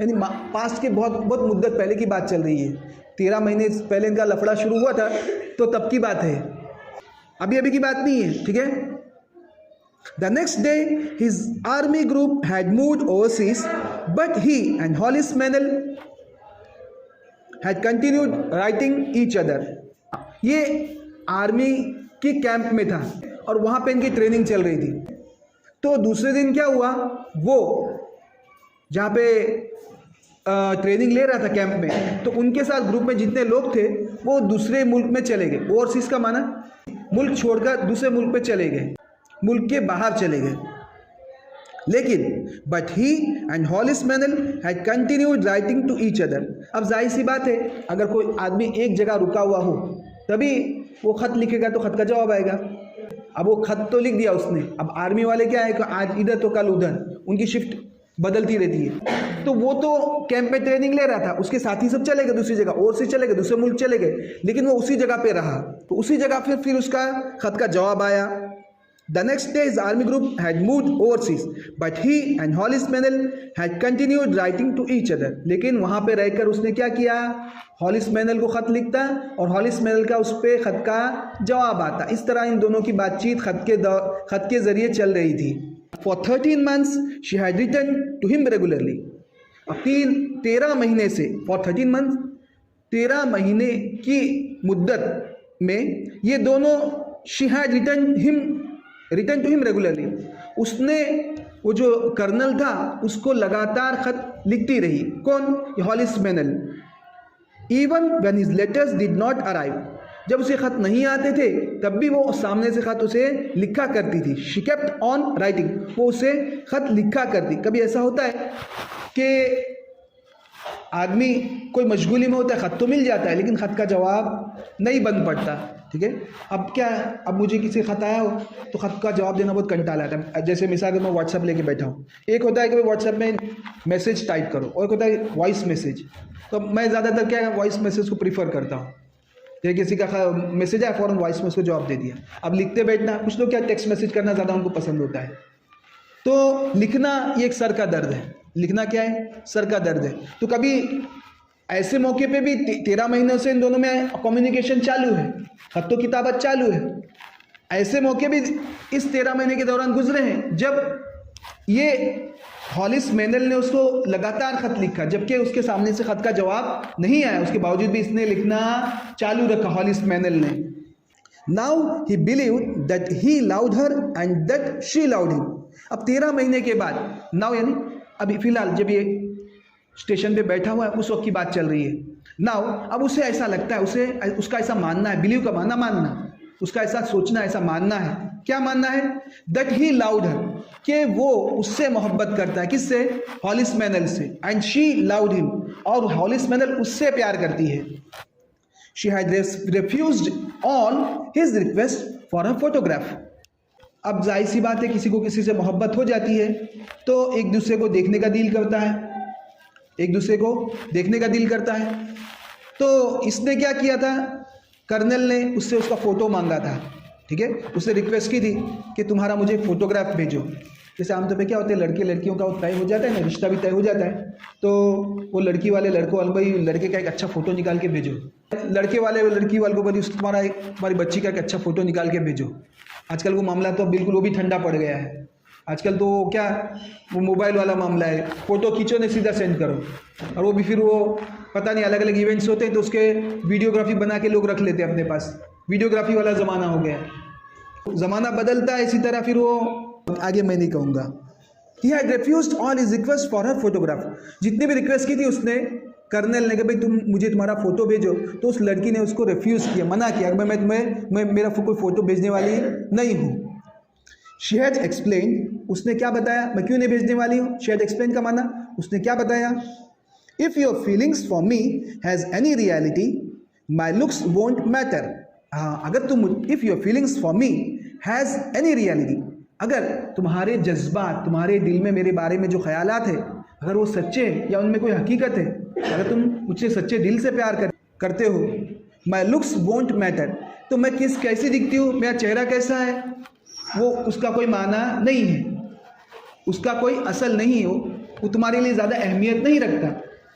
यानी पास्ट के बहुत मुद्दत पहले की बात चल रही है। 13 महीने पहले इनका लफड़ा शुरू हुआ था, तो तब की बात है, अभी की बात नहीं है। ठीक है। The next day, his army group had moved overseas, but he and Hollis Manel had continued writing each other. ये आर्मी की कैंप में था और वहाँ पे इनकी ट्रेनिंग चल रही थी। तो दूसरे दिन क्या हुआ, वो जहाँ पे ट्रेनिंग ले रहा था कैंप में, तो उनके साथ ग्रुप में जितने लोग थे वो दूसरे मुल्क में चले गए। ओवरसीज का माना मुल्क छोड़कर दूसरे मुल्क पे चले गए, मुल्क के बाहर चले गए। लेकिन but he and Hollis Meynell had continued writing to each other. अब जाहिर सी बात है, अगर कोई आदमी एक जगह रुका हुआ हो तभी वो खत लिखेगा तो खत का जवाब आएगा। अब वो खत तो लिख दिया उसने, अब आर्मी वाले क्या है कि आज इधर तो कल उधर, उनकी शिफ्ट बदलती रहती है। तो वो तो कैंप में ट्रेनिंग ले रहा था, उसके साथी सब चले गए दूसरी जगह, और से चले गए दूसरे मुल्क चले गए, लेकिन वो उसी जगह पे रहा। तो उसी जगह फिर उसका खत का जवाब आया। The next day, his army group had moved overseas, but he and Hollis Manel had continued writing to each other. लेकिन वहाँ पे रहकर उसने क्या किया, हॉलिस मैनल को खत लिखता और हॉलिस मैनल का उस पर खत का जवाब आता। इस तरह इन दोनों की बातचीत खत के जरिए चल रही थी। For 13 months, she had written to him regularly. अब 13 महीने से, for 13 months, 13 महीने की मुद्दत में ये दोनों she had written to him regularly. उसने वो जो कर्नल था उसको लगातार खत लिखती रही। कौन, Hollies manual. Even when his letters did not arrive, जब उसे खत नहीं आते थे तब भी वो सामने से खत उसे लिखा करती थी। शी केप्ट ऑन राइटिंग, वो उसे खत लिखा करती। कभी ऐसा होता है कि आदमी कोई मशगूली में होता है, खत तो मिल जाता है लेकिन खत का जवाब नहीं बन पड़ता। ठीक है। अब क्या, अब मुझे किसी खत आया हो तो खत का जवाब देना बहुत कंटाला आता है। जैसे मिसाल के मैं व्हाट्सएप लेके बैठा हूँ, एक होता है कि व्हाट्सएप में मैसेज टाइप करो और एक होता है वॉइस मैसेज। तो मैं ज़्यादातर क्या है, वॉइस मैसेज को प्रीफर करता हूँ। जैसे किसी का मैसेज आया फ़ौरन वॉइस में उसको जवाब दे दिया। अब लिखते बैठना, कुछ लोग क्या टेक्स्ट मैसेज करना ज़्यादा उनको पसंद होता है। तो लिखना ये एक सर का दर्द है, लिखना क्या है, सर का दर्द है। तो कभी ऐसे मौके पे भी 13 महीनों से इन दोनों में कम्युनिकेशन चालू है, खत तो किताबत चालू है। ऐसे मौके भी इस 13 महीने के दौरान गुजरे हैं जब ये हॉलिस मैनल ने उसको लगातार खत लिखा, जबकि उसके सामने से खत का जवाब नहीं आया। उसके बावजूद भी इसने लिखना चालू रखा हॉलिस मैनल ने। Now he believe that he loved her and that she loved him. अब 13 महीने के बाद, नाउ यानी अभी फिलहाल जब ये स्टेशन पे बैठा हुआ है उस वक्त की बात चल रही है। नाउ अब उसे ऐसा लगता है, उसका ऐसा मानना है, बिलीव का मानना, उसका ऐसा सोचना, ऐसा मानना है। क्या मानना है, दैट ही लव्ड हर, कि वो उससे मोहब्बत करता है। किससे, हॉलिस मैनल से। एंड शी लव्ड हिम, और हॉलिस मैनल उससे प्यार करती है। She had refused all his request for a photograph. अब जाहिर सी बात है, किसी को किसी से मोहब्बत हो जाती है तो एक दूसरे को देखने का दिल करता है, एक दूसरे को देखने का दिल करता है। तो इसने क्या किया था, कर्नल ने उससे उसका फ़ोटो मांगा था। ठीक है, उससे रिक्वेस्ट की थी कि तुम्हारा मुझे फ़ोटोग्राफ भेजो। जैसे आमतौर पे क्या होता है, लड़के लड़कियों का वो तय हो जाता है ना, रिश्ता भी तय हो जाता है, तो वो लड़की वाले लड़कों भाई लड़के का एक अच्छा फ़ोटो निकाल के भेजो, लड़के वाले लड़की वाले को बोली तुम्हारी बच्ची का एक अच्छा फ़ोटो निकाल के भेजो। आजकल वो मामला तो बिल्कुल वो भी ठंडा पड़ गया है। आजकल तो क्या, वो मोबाइल वाला मामला है, फ़ोटो खींचो ने सीधा सेंड करो, और वो भी फिर वो पता नहीं अलग अलग इवेंट्स होते हैं तो उसके वीडियोग्राफी बना के लोग रख लेते हैं अपने पास। वीडियोग्राफी वाला ज़माना हो गया है। जमाना बदलता है इसी तरह, फिर वो आगे मैं नहीं कहूँगा। He had refused all his requests for her photograph. जितनी भी रिक्वेस्ट की थी उसने कर्नल ने कि भाई तुम मुझे तुम्हारा फोटो भेजो, तो उस लड़की ने उसको रिफ्यूज किया, मना किया, मैं मेरा कोई फोटो भेजने वाली नहीं हूँ। She had explained, उसने क्या बताया, मैं क्यों नहीं भेजने वाली हूँ। She had explained का माना उसने क्या बताया, if your feelings for me has any reality, my looks won't matter. हाँ, अगर तुम if your feelings for me has any reality, अगर तुम्हारे जज्बात, तुम्हारे दिल में मेरे बारे में जो ख्यालात है, अगर वो सच्चे हैं या उनमें कोई हकीकत है, अगर तुम मुझसे सच्चे दिल से प्यार करते हो, my looks won't matter, तो मैं कैसी दिखती हूँ, मेरा चेहरा कैसा है, वो उसका कोई माना नहीं है, उसका कोई असल नहीं हो, वो तुम्हारे लिए ज़्यादा अहमियत नहीं रखता।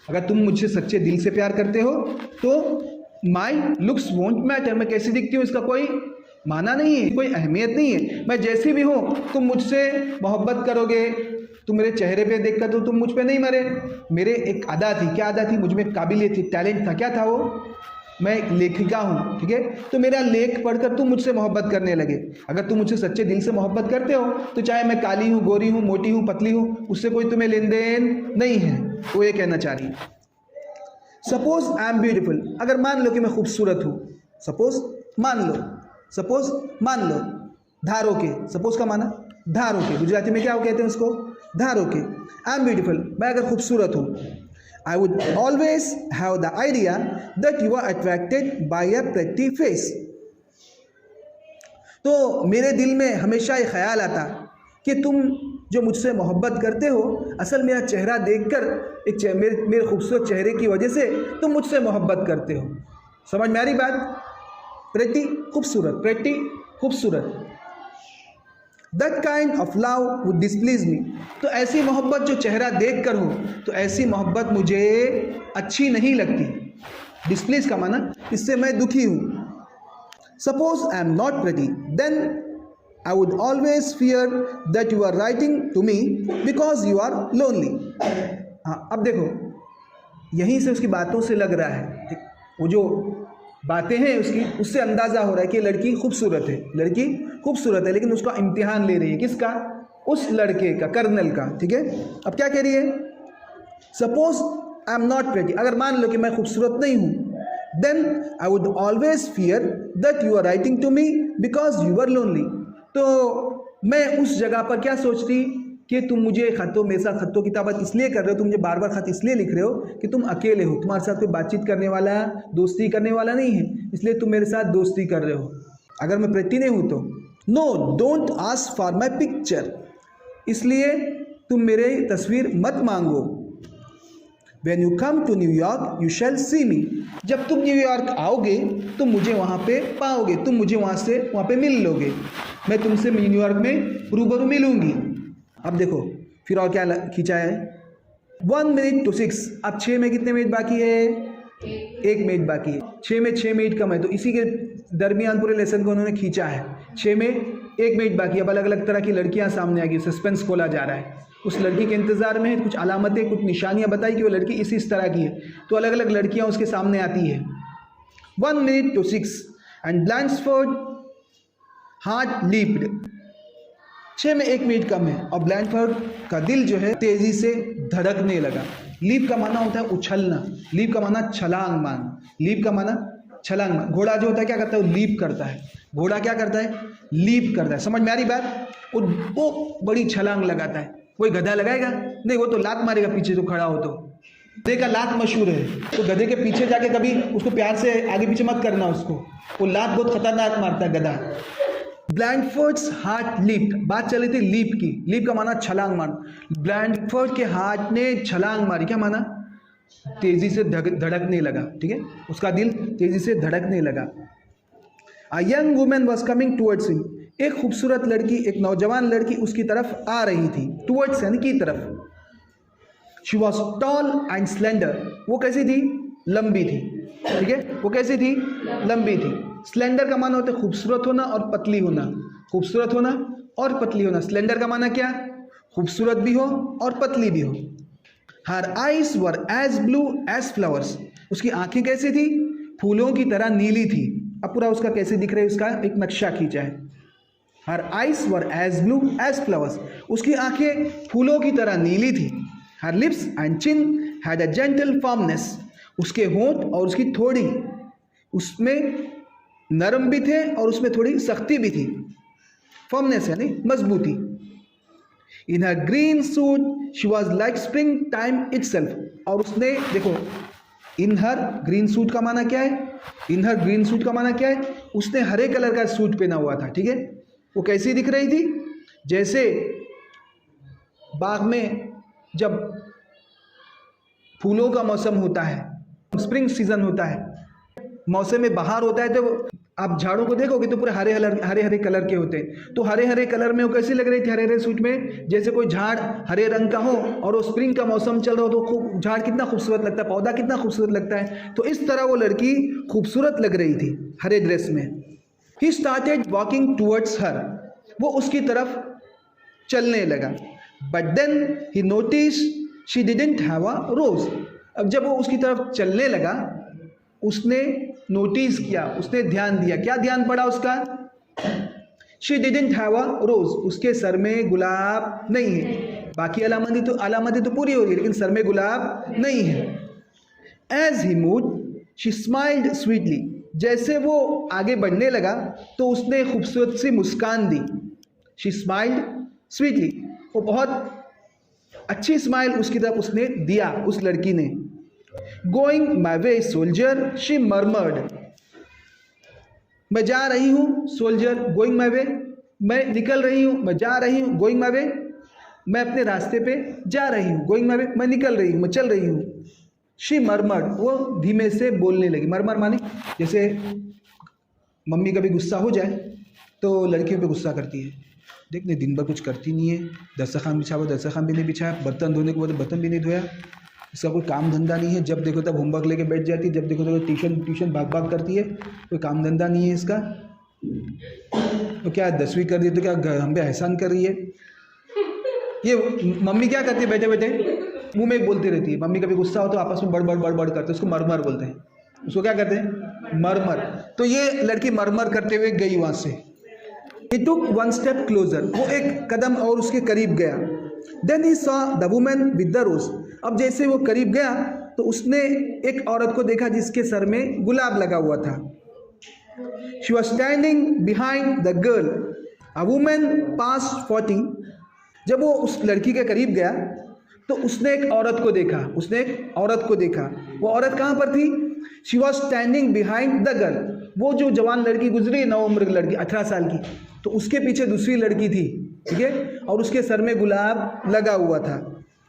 अगर तुम मुझसे सच्चे दिल से प्यार करते हो तो माई लुक्स वोंट मैटर, मैं कैसी दिखती हूँ इसका कोई माना नहीं है, कोई अहमियत नहीं है। मैं जैसी भी हूँ, तुम मुझसे मोहब्बत करोगे, तुम मेरे चेहरे पे देखकर तो तुम मुझ पे नहीं मरे। मेरे एक अदा थी, क्या अदा थी, मुझ में काबिलियत थी, टैलेंट था, क्या था वो, मैं एक लेखिका हूँ, ठीक है, तो मेरा लेख पढ़कर तुम मुझसे मोहब्बत करने लगे। अगर तुम मुझसे सच्चे दिल से मोहब्बत करते हो तो चाहे मैं काली हूँ, गोरी हूँ, मोटी हूँ, पतली हूँ, उससे कोई तुम्हें लेन देन नहीं है। वो ये कहना चाह रही है। सपोज आई एम ब्यूटीफुल, अगर मान लो कि मैं खूबसूरत हूँ, सपोज मान लो, धारो के, सपोज का माना धारो के, गुजराती में क्या कहते हैं उसको, धारो के। आई एम ब्यूटीफुल, मैं अगर खूबसूरत हूँ, I would always have the idea that you are attracted by a pretty face. तो मेरे दिल में हमेशा ये ख्याल आता कि तुम जो मुझसे मोहब्बत करते हो, असल मेरा चेहरा देखकर, मेरे खूबसूरत चेहरे की वजह से तुम मुझसे मोहब्बत करते हो। समझ में आ रही बात? प्रेटी खूबसूरत। That kind of love would displease me. तो ऐसी मोहब्बत जो चेहरा देख कर हो, तो ऐसी मोहब्बत मुझे अच्छी नहीं लगती। डिस्प्लेस का माना इससे मैं दुखी हूँ। Suppose I am not pretty, then I would always fear that you are writing to me because you are lonely. हाँ, अब देखो, यहीं से उसकी बातों से लग रहा है, वो जो बातें हैं उसकी, उससे अंदाज़ा हो रहा है कि लड़की खूबसूरत है, लेकिन उसका इम्तिहान ले रही है, किसका, उस लड़के का, कर्नल का, ठीक है। अब क्या कह रही है, suppose I am not pretty, अगर मान लो कि मैं खूबसूरत नहीं हूँ, then I would always fear that you are writing to me because you are lonely, तो मैं उस जगह पर क्या सोचती कि तुम मुझे मेरे साथ खत्तो किताबत इसलिए कर रहे हो, तुम मुझे बार बार खत इसलिए लिख रहे हो कि तुम अकेले हो, तुम्हारे साथ कोई बातचीत करने वाला, दोस्ती करने वाला नहीं है, इसलिए तुम मेरे साथ दोस्ती कर रहे हो। अगर मैं प्रेटी नहीं हूँ तो no don't ask for my picture, इसलिए तुम मेरे तस्वीर मत मांगो। When you come to New York, you shall see me. जब तुम न्यूयॉर्क आओगे तुम मुझे वहाँ पे पाओगे, तुम मुझे वहाँ पे मिल लोगे, मैं तुमसे न्यूयॉर्क में रूबरू मिलूंगी। अब देखो फिर और क्या खींचा है, 1 minute to 6, अब 6 में कितने मिनट बाकी है, 1 मिनट बाकी है, 6 में 6 मिनट कम है, तो इसी के दरमियान पूरे लेसन को उन्होंने खींचा है। 6 में 1 मिनट बाकी है, अब अलग अलग तरह की लड़कियां सामने आ गई, सस्पेंस खोला जा रहा है, उस लड़की के इंतजार में है, कुछ अलामतें, कुछ निशानियां बताई कि वो लड़की इस तरह की है, तो अलग अलग लड़कियां उसके सामने आती है। 1 minute to 6 and Blanchford heart leaped, 6 में 1 मिनट कम है और ब्लैंचफोर्ड का दिल जो है तेजी से धड़कने लगा। लीप का माना होता है उछलना, लीप का माना छलांग मारना, लीप का माना छलांग मारना। घोड़ा जो होता है क्या करता है, वो लीप करता है, घोड़ा क्या करता है, लीप करता है। समझ में आ रही बात? वो बड़ी छलांग लगाता है। कोई गधा लगाएगा नहीं, वो तो लात मारेगा पीछे जो खड़ा हो, तो गधे का लात मशहूर है, तो गधे के पीछे जाके कभी उसको प्यार से आगे पीछे मत करना उसको, वो लात बहुत खतरनाक मारता है गधा। ब्लैंचफोर्ड्स हार्ट लीप्ड, बात चली थी लीप की, लीप का माना छलांग मारना। ब्लैंचफोर्ड के हार्ट ने छलांग मारी, क्या माना, तेजी से धड़कने लगा, ठीक है, उसका दिल तेजी से धड़कने लगा। A young women was coming towards him, एक खूबसूरत लड़की, एक नौजवान लड़की उसकी तरफ आ रही थी, टूवर्ड्स यानी की तरफ। She was tall and slender, वो कैसी थी, लंबी थी, ठीक है, वो कैसी थी, लंबी थी। स्लेंडर का माना होता है खूबसूरत होना और पतली होना, खूबसूरत होना और पतली होना। स्लेंडर का माना क्या, खूबसूरत भी हो और पतली भी हो। Her eyes were as blue as flowers, उसकी आंखें कैसी थी, फूलों की तरह नीली थी। अब पूरा उसका कैसे दिख रहा है, उसका एक नक्शा खींचा है। Her eyes were as blue as flowers, उसकी आंखें फूलों की तरह नीली थी। Her lips and chin had a gentle firmness, उसके होंठ और उसकी थोड़ी उसमें नरम भी थे और उसमें थोड़ी सख्ती भी थी। फर्मनेस यानी मजबूती। In her green suit she was like spring time itself, और उसने देखो इन हर ग्रीन सूट का माना क्या है, इन हर ग्रीन सूट का माना क्या है, उसने हरे कलर का सूट पहना हुआ था, ठीक है। वो कैसी दिख रही थी, जैसे बाग में जब फूलों का मौसम होता है, स्प्रिंग सीजन होता है, मौसम में बाहर होता है, तो आप झाड़ों को देखोगे तो पूरे हरे हरे कलर के होते हैं। तो हरे हरे कलर में वो कैसी लग रही थी, हरे हरे सूट में, जैसे कोई झाड़ हरे रंग का हो और वो स्प्रिंग का मौसम चल रहा हो तो झाड़ कितना खूबसूरत लगता है, पौधा कितना खूबसूरत लगता है। तो इस तरह वो लड़की खूबसूरत लग रही थी हरे ड्रेस में। He started walking towards her, वो उसकी तरफ चलने लगा। But then he notice she didn't have a rose, अब जब वो उसकी तरफ चलने लगा उसने नोटिस किया, उसने ध्यान दिया, क्या ध्यान पड़ा उसका, शी डिडंट हैव अ रोज, उसके सर में गुलाब नहीं है। बाकी अलामतें तो पूरी हो रही है लेकिन सर में गुलाब नहीं है। As he moved she smiled sweetly, जैसे वो आगे बढ़ने लगा तो उसने खूबसूरत सी मुस्कान दी। शी स्माइल्ड स्वीटली, वो बहुत अच्छी स्माइल उसकी तरफ उसने दिया, उस लड़की ने। Going my way soldier she murmured, मैं जा रही हूँ सोल्जर, गोइंग माई वे, मैं निकल रही हूँ, मैं जा रही हूँ, गोइंग माई वे, मैं अपने रास्ते पे जा रही हूँ, गोइंग माई वे, मैं निकल रही हूँ, मैं चल रही हूँ। शी मर्मर्ड, वो धीमे से बोलने लगी। मरमर माने जैसे मम्मी कभी गुस्सा हो जाए तो लड़कियों पे गुस्सा करती है, देखने दिन भर कुछ करती नहीं है, दस्तरखान बिछा हुआ दस्तरखान भी नहीं बिछाया, बर्तन धोने के बाद बर्तन भी नहीं धोया, इसका कोई काम धंधा नहीं है, जब देखो तब होमवर्क लेके बैठ जाती है, जब देखो तो ट्यूशन भाग भाग करती है, कोई काम धंधा नहीं है इसका। तो क्या 10वीं कर दी तो क्या हम पे एहसान कर रही है। ये मम्मी क्या करती है, बैठे बैठे मुंह में बोलती रहती है। मम्मी कभी गुस्सा हो तो आपस में बड़ करते हैं, उसको मरमर बोलते हैं, उसको क्या करते हैं, मरमर। तो ये लड़की मरमर करते हुए गई वहाँ से। He took one step closer, वो एक कदम और उसके करीब गया। Then he saw the woman with the rose, अब जैसे वो करीब गया तो उसने एक औरत को देखा जिसके सर में गुलाब लगा हुआ था। She was standing behind the girl, a woman past 40, जब वो उस लड़की के करीब गया तो उसने एक औरत को देखा, वो औरत कहाँ पर थी, She was standing behind the girl, वो जो जवान लड़की गुजरी, नौ उम्र की लड़की 18 साल की, तो उसके पीछे दूसरी लड़की थी, ठीक है, और उसके सर में गुलाब लगा हुआ था।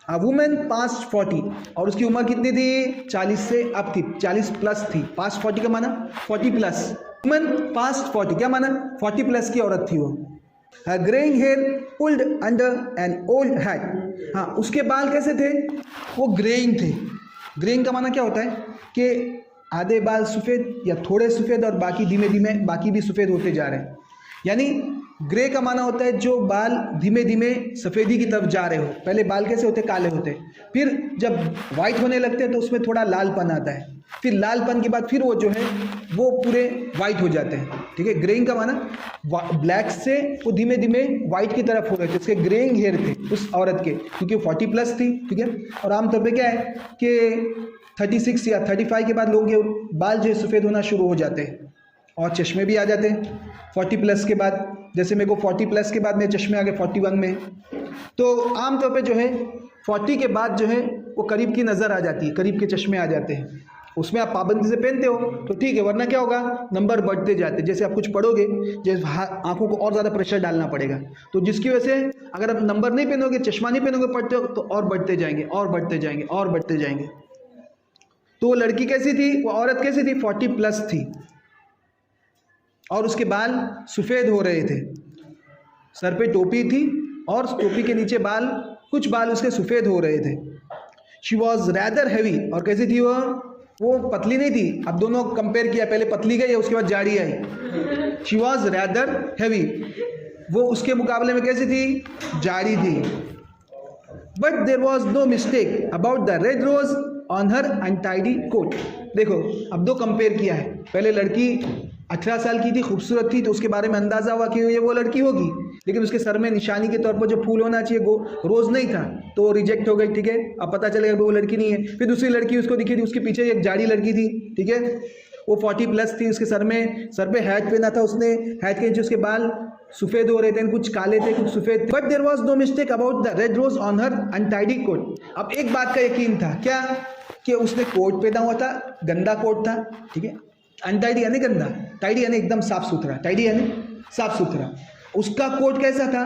A woman past 40, और उसकी उम्र कितनी थी, 40 से अब थी, 40 प्लस थी। पास्ट 40 का माना 40 प्लस, वुमन पास्ट 40 क्या माना, 40 प्लस की औरत थी वो। Her graying hair pulled under an old hat, हाँ उसके बाल कैसे थे, वो ग्रेइंग थे। ग्रेइंग का माना क्या होता है कि आधे बाल सफ़ेद या थोड़े सफ़ेद और बाकी धीमे धीमे बाकी भी सफ़ेद होते जा रहे हैं। यानी ग्रे का माना होता है जो बाल धीमे धीमे सफ़ेदी की तरफ जा रहे हो। पहले बाल कैसे होते, काले होते, फिर जब वाइट होने लगते हैं तो उसमें थोड़ा लालपन आता है, फिर लालपन के बाद फिर वो जो है वो पूरे वाइट हो जाते हैं, ठीक है। ग्रेइंग का माना ब्लैक से वो धीमे धीमे वाइट की तरफ हो रहे थे, उसके ग्रेइंग हेयर थे उस औरत के, क्योंकि 40 प्लस थी, ठीक है। और आमतौर पर क्या है कि 36 या 35 के बाद लोगों के बाल जो है सफ़ेद होना शुरू हो जाते हैं और चश्मे भी आ जाते हैं 40 प्लस के बाद। जैसे मेरे को 40 प्लस के बाद मेरे चश्मे आ गए 41 में। तो आमतौर पे जो है 40 के बाद जो है वो करीब की नज़र आ जाती है, करीब के चश्मे आ जाते हैं। उसमें आप पाबंदी से पहनते हो तो ठीक है, वरना क्या होगा, नंबर बढ़ते जाते हैं। जैसे आप कुछ पढ़ोगे, जैसे आंखों को और ज़्यादा प्रेशर डालना पड़ेगा, तो जिसकी वजह से अगर आप नंबर नहीं पहनोगे, चश्मा नहीं पहनोगे, पढ़ते हो तो और बढ़ते जाएंगे और बढ़ते जाएंगे और बढ़ते जाएंगे। तो वो लड़की कैसी थी, वो औरत कैसी थी, 40 प्लस थी और उसके बाल सफ़ेद हो रहे थे, सर पे टोपी थी और टोपी के नीचे बाल, कुछ बाल उसके सफ़ेद हो रहे थे। शी वॉज रैदर हैवी, और कैसी थी वो पतली नहीं थी। अब दोनों कंपेयर किया, पहले पतली गई उसके बाद जाड़ी आई। शी वॉज रैदर हैवी, वो उसके मुकाबले में कैसी थी, जाड़ी थी। But there was no mistake about the red rose on her untidy coat. देखो अब दो कंपेयर किया है, पहले लड़की 18 साल की थी, खूबसूरत थी, तो उसके बारे में अंदाजा हुआ कि ये वो लड़की होगी, लेकिन उसके सर में निशानी के तौर पर जो फूल होना चाहिए वो रोज़ नहीं था, तो रिजेक्ट हो गई। ठीक है, अब पता चलेगा वो लड़की नहीं है। फिर दूसरी लड़की उसको दिखी थी, उसके पीछे एक जाड़ी लड़की थी। ठीक है, वो 40+ थी, उसके सर पे हैट पहना था उसने, हैट के नीचे उसके बाल सफ़ेद हो रहे थे, कुछ काले थे कुछ सफ़ेद थे। But there was no mistake about the red rose on her untidy coat. अब एक बात का यकीन था, क्या कि उसने कोट पहना हुआ था, गंदा कोट था। ठीक है, अनटाइडी यानी गंदा, टाइडी यानी एकदम साफ सुथरा, टाइडी यानी साफ सुथरा। उसका कोट कैसा था?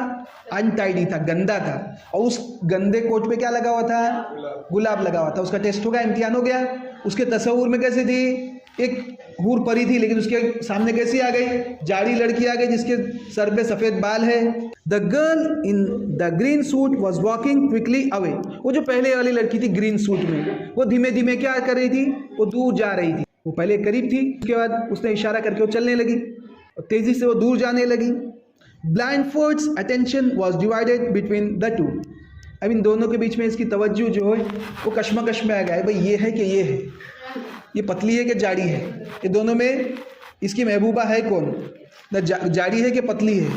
अनटाइडी था, गंदा था, और उस गंदे कोट पे क्या लगा हुआ था? गुलाब लगा हुआ था। उसका टेस्ट हो गया, इम्तिहान हो गया। उसके तस्वुर में कैसे थी? एक हूर परी थी, लेकिन उसके सामने कैसी आ गई? जाड़ी लड़की आ गई जिसके सर पे सफ़ेद बाल है। The girl in the green suit was walking quickly away. वो जो पहले वाली लड़की थी ग्रीन सूट में, वो धीमे धीमे क्या कर रही थी? वो दूर जा रही थी। वो पहले करीब थी, उसके बाद उसने इशारा करके वो चलने लगी, तेजी से वो दूर जाने लगी। Blanchford's attention was divided between the two. अब इन दोनों के बीच में इसकी तवज्जो जो है वो कश्मकश में आ गया है, भाई ये है कि ये है, ये पतली है कि जाड़ी है, ये दोनों में इसकी महबूबा है कौन? जाड़ी है कि पतली है?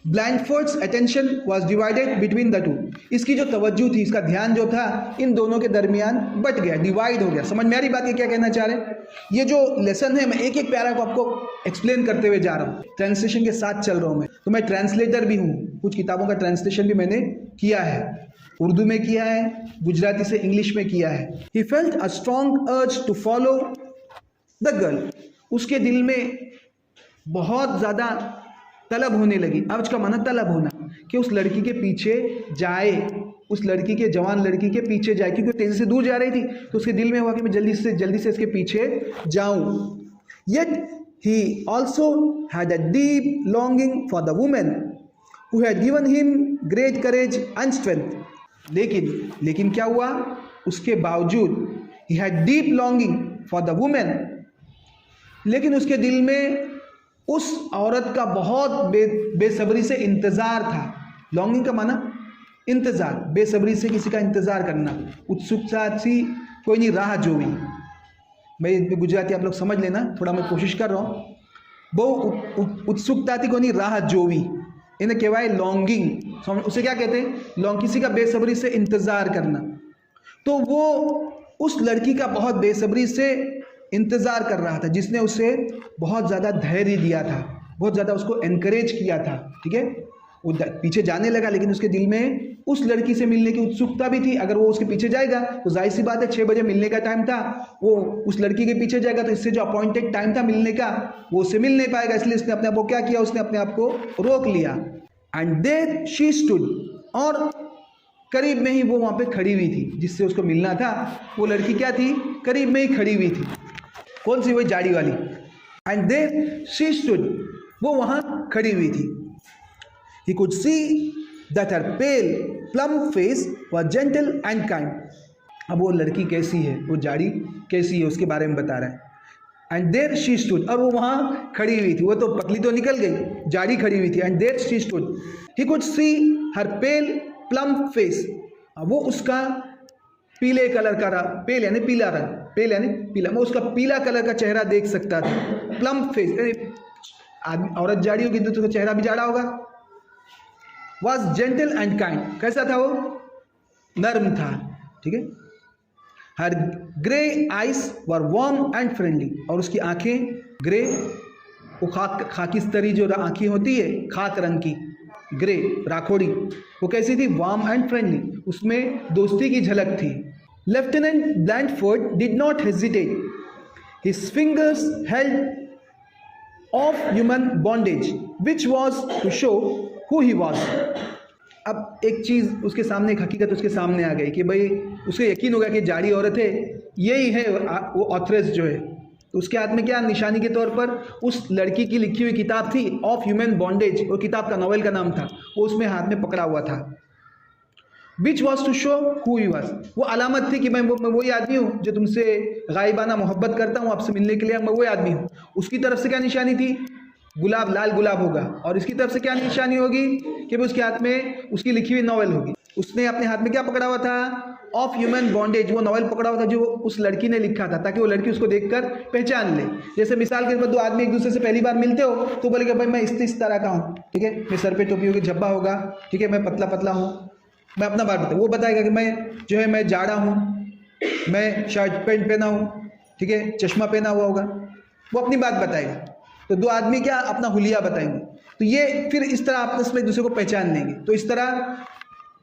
Blanchford's attention was divided between the two. इसकी जो तवज्जो थी, इसका ध्यान जो था, इन दोनों के दरमियान बट गया, डिवाइड हो गया। समझ में आ रही बात ये क्या कहना चाह रहे हैं? ये जो लेसन है, मैं एक एक प्यारा को आपको एक्सप्लेन करते हुए जा रहा हूँ, ट्रांसलेशन के साथ चल रहा हूँ मैं, तो मैं ट्रांसलेटर भी हूँ, कुछ किताबों का ट्रांसलेशन भी मैंने किया है, उर्दू में किया है, गुजराती से इंग्लिश में किया है। He felt a strong urge to follow the girl. उसके दिल में बहुत ज़्यादा तलब होने लगी। अर्ज का माना तलब होना, कि उस लड़की के पीछे जाए, उस लड़की के, जवान लड़की के पीछे जाए, क्योंकि तेजी से दूर जा रही थी, तो उसके दिल में हुआ कि मैं जल्दी से इसके पीछे जाऊं। Yet he also had a deep longing for the women who had given him great courage and strength. लेकिन क्या हुआ? उसके बावजूद he had deep longing for the women, लेकिन उसके दिल में उस औरत का बहुत बेसब्री से इंतज़ार था। लॉन्गिंग का माना इंतज़ार, बेसब्री से किसी का इंतज़ार करना, उत्सुकता थी, कोई नहीं राह जोवी। मैं गुजराती आप लोग समझ लेना, थोड़ा मैं कोशिश कर रहा हूँ। बहु उत्सुकता थी, कोई नहीं राह जोवी, इन्हें कहवाए लॉन्गिंग। उसे क्या कहते हैं? लॉन्ग, किसी का बेसब्री से इंतज़ार करना। तो वो उस लड़की का बहुत बेसब्री से इंतज़ार कर रहा था, जिसने उसे बहुत ज़्यादा धैर्य दिया था, बहुत ज़्यादा उसको एनकरेज किया था। ठीक है, वो पीछे जाने लगा, लेकिन उसके दिल में उस लड़की से मिलने की उत्सुकता भी थी। अगर वो उसके पीछे जाएगा तो जाहिर सी बात है, 6 बजे मिलने का टाइम था, वो उस लड़की के पीछे जाएगा तो इससे जो अपॉइंटेड टाइम था मिलने का, वो उससे मिल नहीं पाएगा। इसलिए उसने अपने आप को क्या किया? उसने अपने आप को रोक लिया। एंड देयर शी स्टूड, और करीब में ही वो वहाँ पे खड़ी हुई थी, जिससे उसको मिलना था। वो लड़की क्या थी? करीब में ही खड़ी हुई थी। कौन सी? वही जाड़ी वाली। एंड देयर शी स्टूड, वो वहाँ खड़ी हुई थी। He could see that her pale, plump face was gentle and kind. अब वो लड़की कैसी है, वो जाड़ी कैसी है, उसके बारे में बता रहा है। And there she stood, और वो वहाँ खड़ी हुई थी। वो तो पतली तो निकल गई, जाड़ी खड़ी हुई थी। And there she stood. He could see her pale, plump face. अब वो उसका पीले कलर का, पेल यानी पीला रंग, पेल यानी पीला, मैं उसका पीला कलर का चेहरा देख सकता था। प्लम्प फेस, आदमी औरत जाड़ी होगी तो उसका चेहरा भी जाड़ा होगा। वॉज जेंटल एंड काइंड, कैसा था वो? नर्म था। ठीक है। Her grey eyes were warm and friendly, और उसकी आंखें ग्रे, वो खाकिस्तरी जो आंखें होती है, खाक रंग की, ग्रे राखोड़ी, वो कैसी थी? वार्म एंड फ्रेंडली, उसमें दोस्ती की झलक थी। Lieutenant Blanchford did not hesitate, his fingers held of human bondage which was to show who he was. अब एक चीज़ उसके सामने, एक हकीकत उसके सामने आ गई कि भाई उसे यकीन हो गया कि जाड़ी औरत है, यही है वो ऑथरेस जो है। तो उसके हाथ में क्या निशानी के तौर पर उस लड़की की लिखी हुई किताब थी, ऑफ ह्यूमन बॉन्डेज, और किताब का, नॉवेल का नाम था, वो उसमें हाथ में पकड़ा हुआ था। Which was to show who he was, वो अलामत थी कि मैं वही आदमी हूँ जो तुमसे गायबाना मोहब्बत करता हूँ, आपसे मिलने के लिए मैं वही आदमी हूँ। उसकी तरफ से क्या निशानी थी? गुलाब, लाल गुलाब होगा। और इसकी तरफ से क्या निशानी होगी? कि उसके हाथ में उसकी लिखी हुई नॉवेल होगी। उसने अपने हाथ में क्या पकड़ा हुआ था? ऑफ ह्यूमन बॉन्डेज, वो नॉवेल पकड़ा हुआ था जो उस लड़की ने लिखा था, ताकि वो लड़की उसको देखकर पहचान ले। जैसे मिसाल के तौर पर दो आदमी एक दूसरे से पहली बार मिलते हो तो बोलेगा भाई मैं इस तरह का हूँ, ठीक है, मेरे सर पे टोपी होगी, झब्बा होगा, ठीक है, मैं पतला पतला हूँ, मैं अपना बात बताऊँ। वो बताएगा कि मैं जो है मैं जाड़ा हूँ, मैं शर्ट पैंट पहना हूँ, ठीक है, चश्मा पहना हुआ होगा, वो अपनी बात बताएगा। तो दो आदमी क्या अपना हुलिया बताएंगे, तो ये फिर इस तरह आपस में एक दूसरे को पहचान लेंगे। तो इस तरह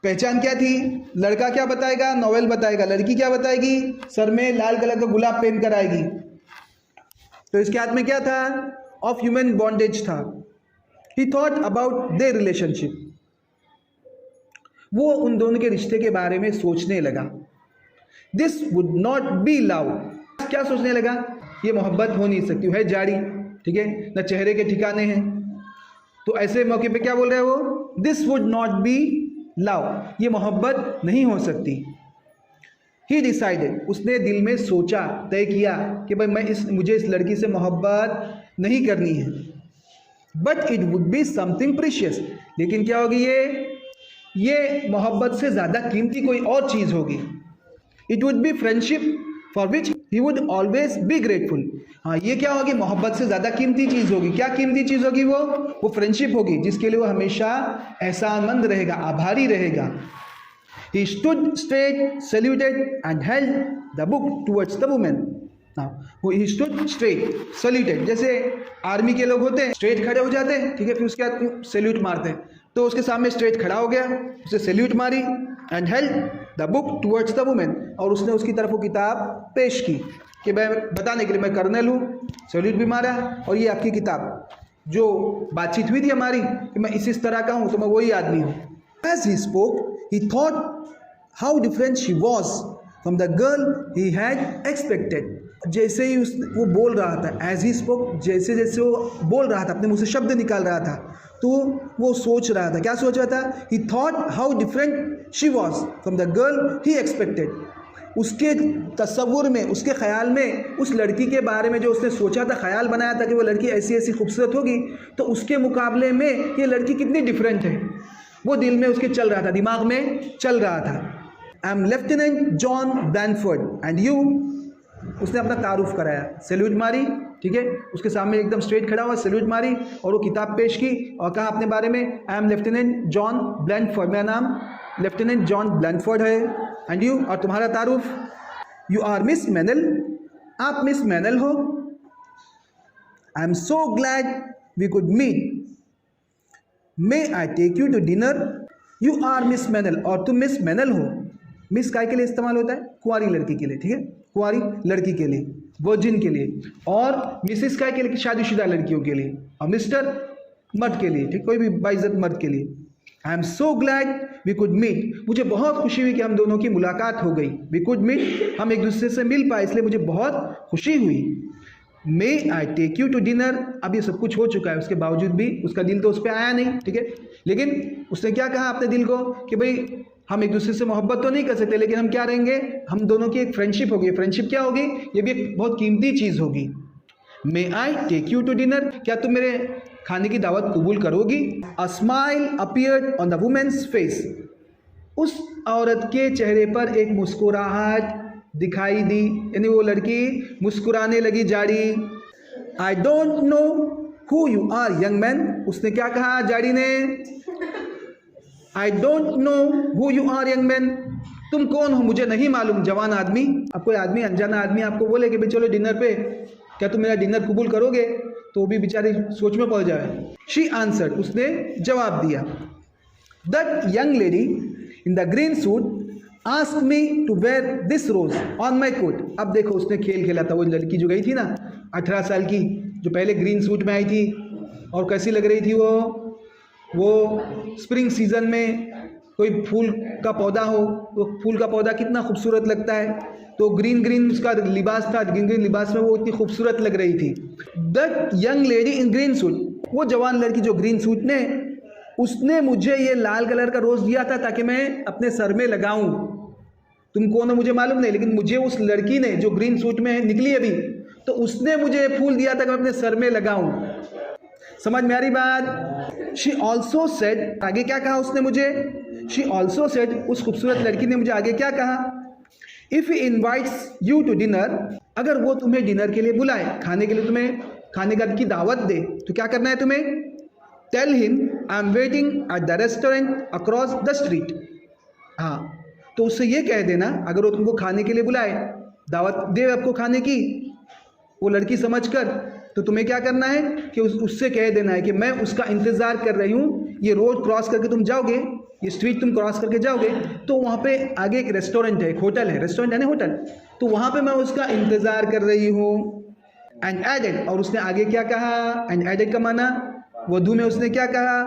पहचान क्या थी? लड़का क्या बताएगा? नॉवेल बताएगा। लड़की क्या बताएगी? सर में लाल कलर का गुलाब पहन कर आएगी। तो इसके हाथ में क्या था? ऑफ ह्यूमन बॉन्डेज था। ही थॉट अबाउट देयर रिलेशनशिप, वो उन दोनों के रिश्ते के बारे में सोचने लगा। This would not be love, क्या सोचने लगा? ये मोहब्बत हो नहीं सकती, है जाड़ी, ठीक है, ना चेहरे के ठिकाने हैं। तो ऐसे मौके पे क्या बोल रहे हैं वो? This would not be love, ये मोहब्बत नहीं हो सकती। ही डिसाइडेड, उसने दिल में सोचा, तय किया कि भाई मुझे इस लड़की से मोहब्बत नहीं करनी है। But it would be something precious, लेकिन क्या होगी? ये मोहब्बत से ज़्यादा कीमती कोई और चीज़ होगी। It would be friendship for which he would always be grateful. हाँ, ये क्या होगी? मोहब्बत से ज़्यादा कीमती चीज़ होगी। क्या कीमती चीज़ होगी? वो फ्रेंडशिप होगी, जिसके लिए वो हमेशा एहसानमंद रहेगा, आभारी रहेगा। He stood straight, saluted and held the book towards the woman. Now, he stood straight, saluted. जैसे आर्मी के लोग होते हैं, स्ट्रेट खड़े हो जाते हैं, ठीक है, फिर उसके बाद सैल्यूट मारते हैं। तो उसके सामने स्ट्रेट खड़ा हो गया, उसे सैल्यूट मारी, and held the book towards the women, और उसने उसकी तरफ वो किताब पेश की कि मैं बताने के लिए मैं कर्नल हूँ, सैल्यूट भी मारा, और ये आपकी किताब, जो बातचीत हुई थी हमारी कि मैं इस तरह का हूँ, तो मैं वही आदमी हूँ। As he spoke, he thought how different she was from the girl he had expected. जैसे ही वो बोल रहा था, as he spoke, जैसे जैसे वो बोल रहा था, अपने मुंह से शब्द निकाल रहा था, तो वो सोच रहा था, क्या सोच रहा था? He thought how different she was from the girl he expected. उसके तस्वुर में, उसके ख्याल में, उस लड़की के बारे में जो उसने सोचा था, ख्याल बनाया था कि वो लड़की ऐसी ऐसी खूबसूरत होगी, तो उसके मुकाबले में ये लड़की कितनी डिफरेंट है, वो दिल में उसके चल रहा था, दिमाग में चल रहा था। I am lieutenant John Blanchford and you, उसने अपना तारुफ कराया, सैल्यूट मारी, ठीक है, उसके सामने एकदम स्ट्रेट खड़ा हुआ, सैल्यूट मारी, और वो किताब पेश की और कहा अपने बारे में, आई एम लेफ्टिनेंट जॉन ब्लैनफोर्ड, मेरा नाम लेफ्टिनेंट जॉन ब्लैनफोर्ड है, एंड यू, और तुम्हारा तारुफ, यू आर मिस मैनल, आप मिस मैनल हो। I am so glad we could meet, may I take you to dinner, you are Miss Meynell, और तुम मिस मैनल हो। मिस काय के लिए इस्तेमाल होता है? कुंवारी लड़की के लिए, ठीक है, कुंवारी लड़की के लिए, वर्जिन के लिए, और मिसिस काय के लिए? शादीशुदा लड़कियों के लिए, और मिस्टर मर्द के लिए, ठीक, कोई भी बाइज्जत मर्द के लिए। I am so glad we could meet, मुझे बहुत खुशी हुई कि हम दोनों की मुलाकात हो गई। वी कुड मीट, हम एक दूसरे से मिल पाए, इसलिए मुझे बहुत खुशी हुई। May I take you to dinner, अब ये सब कुछ हो चुका है, उसके बावजूद भी उसका दिल तो उस पर आया नहीं, ठीक है, लेकिन उसने क्या कहा अपने दिल को कि भाई हम एक दूसरे से मोहब्बत तो नहीं कर सकते, लेकिन हम क्या रहेंगे, हम दोनों की एक फ्रेंडशिप होगी। फ्रेंडशिप क्या होगी? ये भी एक बहुत कीमती चीज़ होगी। May I take you to dinner, क्या तुम मेरे खाने की दावत कबूल करोगी? A smile appeared on the woman's face, उस औरत के चेहरे पर एक मुस्कुराहट दिखाई दी, यानी वो लड़की मुस्कुराने लगी, जाड़ी। I don't know who you are young man, उसने क्या कहा जाड़ी ने? I don't know who you are young man, तुम कौन हो मुझे नहीं मालूम जवान आदमी। अब कोई आदमी, अनजाना आदमी आपको बोले कि भाई चलो डिनर पे, क्या तुम मेरा डिनर कबूल करोगे? तो वो भी बेचारी सोच में पड़ जाए। शी आंसर्ड, उसने जवाब दिया। That young lady in the green suit ask me to wear this rose on my coat. अब देखो उसने खेल खेला था, वो लड़की जो गई थी ना 18 साल की, जो पहले ग्रीन सूट में आई थी, और कैसी लग रही थी वो स्प्रिंग सीजन में कोई फूल का पौधा हो, तो फूल का पौधा कितना खूबसूरत लगता है, तो ग्रीन ग्रीन उसका लिबास था, ग्रीन ग्रीन लिबास में वो इतनी खूबसूरत लग रही थी। That young lady in green suit, वो जवान लड़की जो ग्रीन सूट ने, उसने मुझे ये लाल कलर का रोज़ दिया था ताकि मैं अपने सर में लगाऊं। तुम कौन हो मुझे मालूम नहीं, लेकिन मुझे उस लड़की ने जो ग्रीन सूट में निकली अभी, तो उसने मुझे फूल दिया था कि मैं अपने सर में लगाऊं। समझ में आ रही बात? शी ऑल्सो सेड, आगे क्या कहा उसने मुझे? शी ऑल्सो सेड, उस खूबसूरत लड़की ने मुझे आगे क्या कहा, if he invites you to dinner, अगर वो तुम्हें डिनर के लिए बुलाए, खाने के लिए तुम्हें खाने का की दावत दे, तो क्या करना है तुम्हें, tell him I am waiting at the restaurant across the street. हाँ, तो उससे ये कह देना, अगर वो तुमको खाने के लिए बुलाए, दावत दे आपको खाने की, वो लड़की समझकर, तो तुम्हें क्या करना है कि उससे कह देना है कि मैं उसका इंतज़ार कर रही हूँ, ये रोड क्रॉस करके तुम जाओगे, ये स्ट्रीट तुम क्रॉस करके जाओगे, तो वहाँ पे आगे एक रेस्टोरेंट है, एक होटल है, रेस्टोरेंट है ना होटल, तो वहाँ पे मैं उसका इंतज़ार कर रही हूँ। एंड एडेड, और उसने आगे क्या कहा, एंड एडेड का माना वधू में उसने क्या कहा,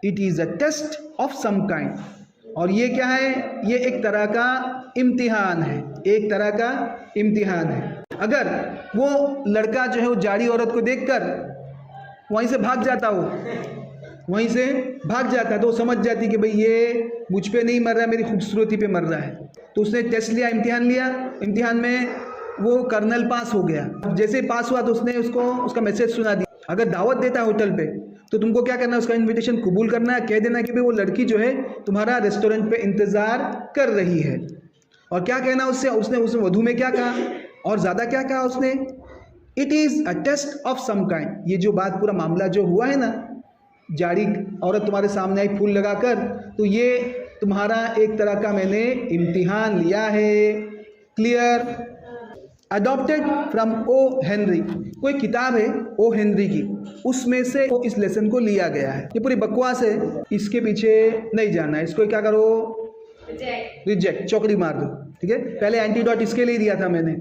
it is a test of some kind, और ये क्या है, ये एक तरह का इम्तिहान है, एक तरह का इम्तिहान है। अगर वो लड़का जो है वो जाड़ी औरत को देखकर वहीं से भाग जाता हो, वहीं से भाग जाता है, तो समझ जाती कि भाई ये मुझ पे नहीं मर रहा है, मेरी खूबसूरती पे मर रहा है। तो उसने टेस्ट लिया, इम्तिहान लिया, इम्तिहान में वो कर्नल पास हो गया। जैसे पास हुआ तो उसने उसका मैसेज सुना दिया। अगर दावत देता है होटल पे, तो तुमको क्या करना है, उसका इन्विटेशन कबूल करना है, कह देना कि भाई वो लड़की जो है तुम्हारा रेस्टोरेंट पे इंतज़ार कर रही है। और क्या कहना उससे, उसने वधू में क्या कहा, और ज़्यादा क्या कहा उसने, it is a test of some kind. ये जो बात, पूरा मामला जो हुआ है ना, जाड़ी औरत तुम्हारे सामने आई फूल लगाकर, तो ये तुम्हारा एक तरह का मैंने इम्तिहान लिया है। Clear. Adopted from O Henry, कोई किताब है ओ हेनरी की, उसमें से इस लेसन को लिया गया है। ये पूरी बकवास है, इसके पीछे नहीं जाना है, इसको क्या करो, रिजेक्ट, चौकड़ी मार दो। ठीक है, पहले एंटीडोट इसके लिए दिया था मैंने।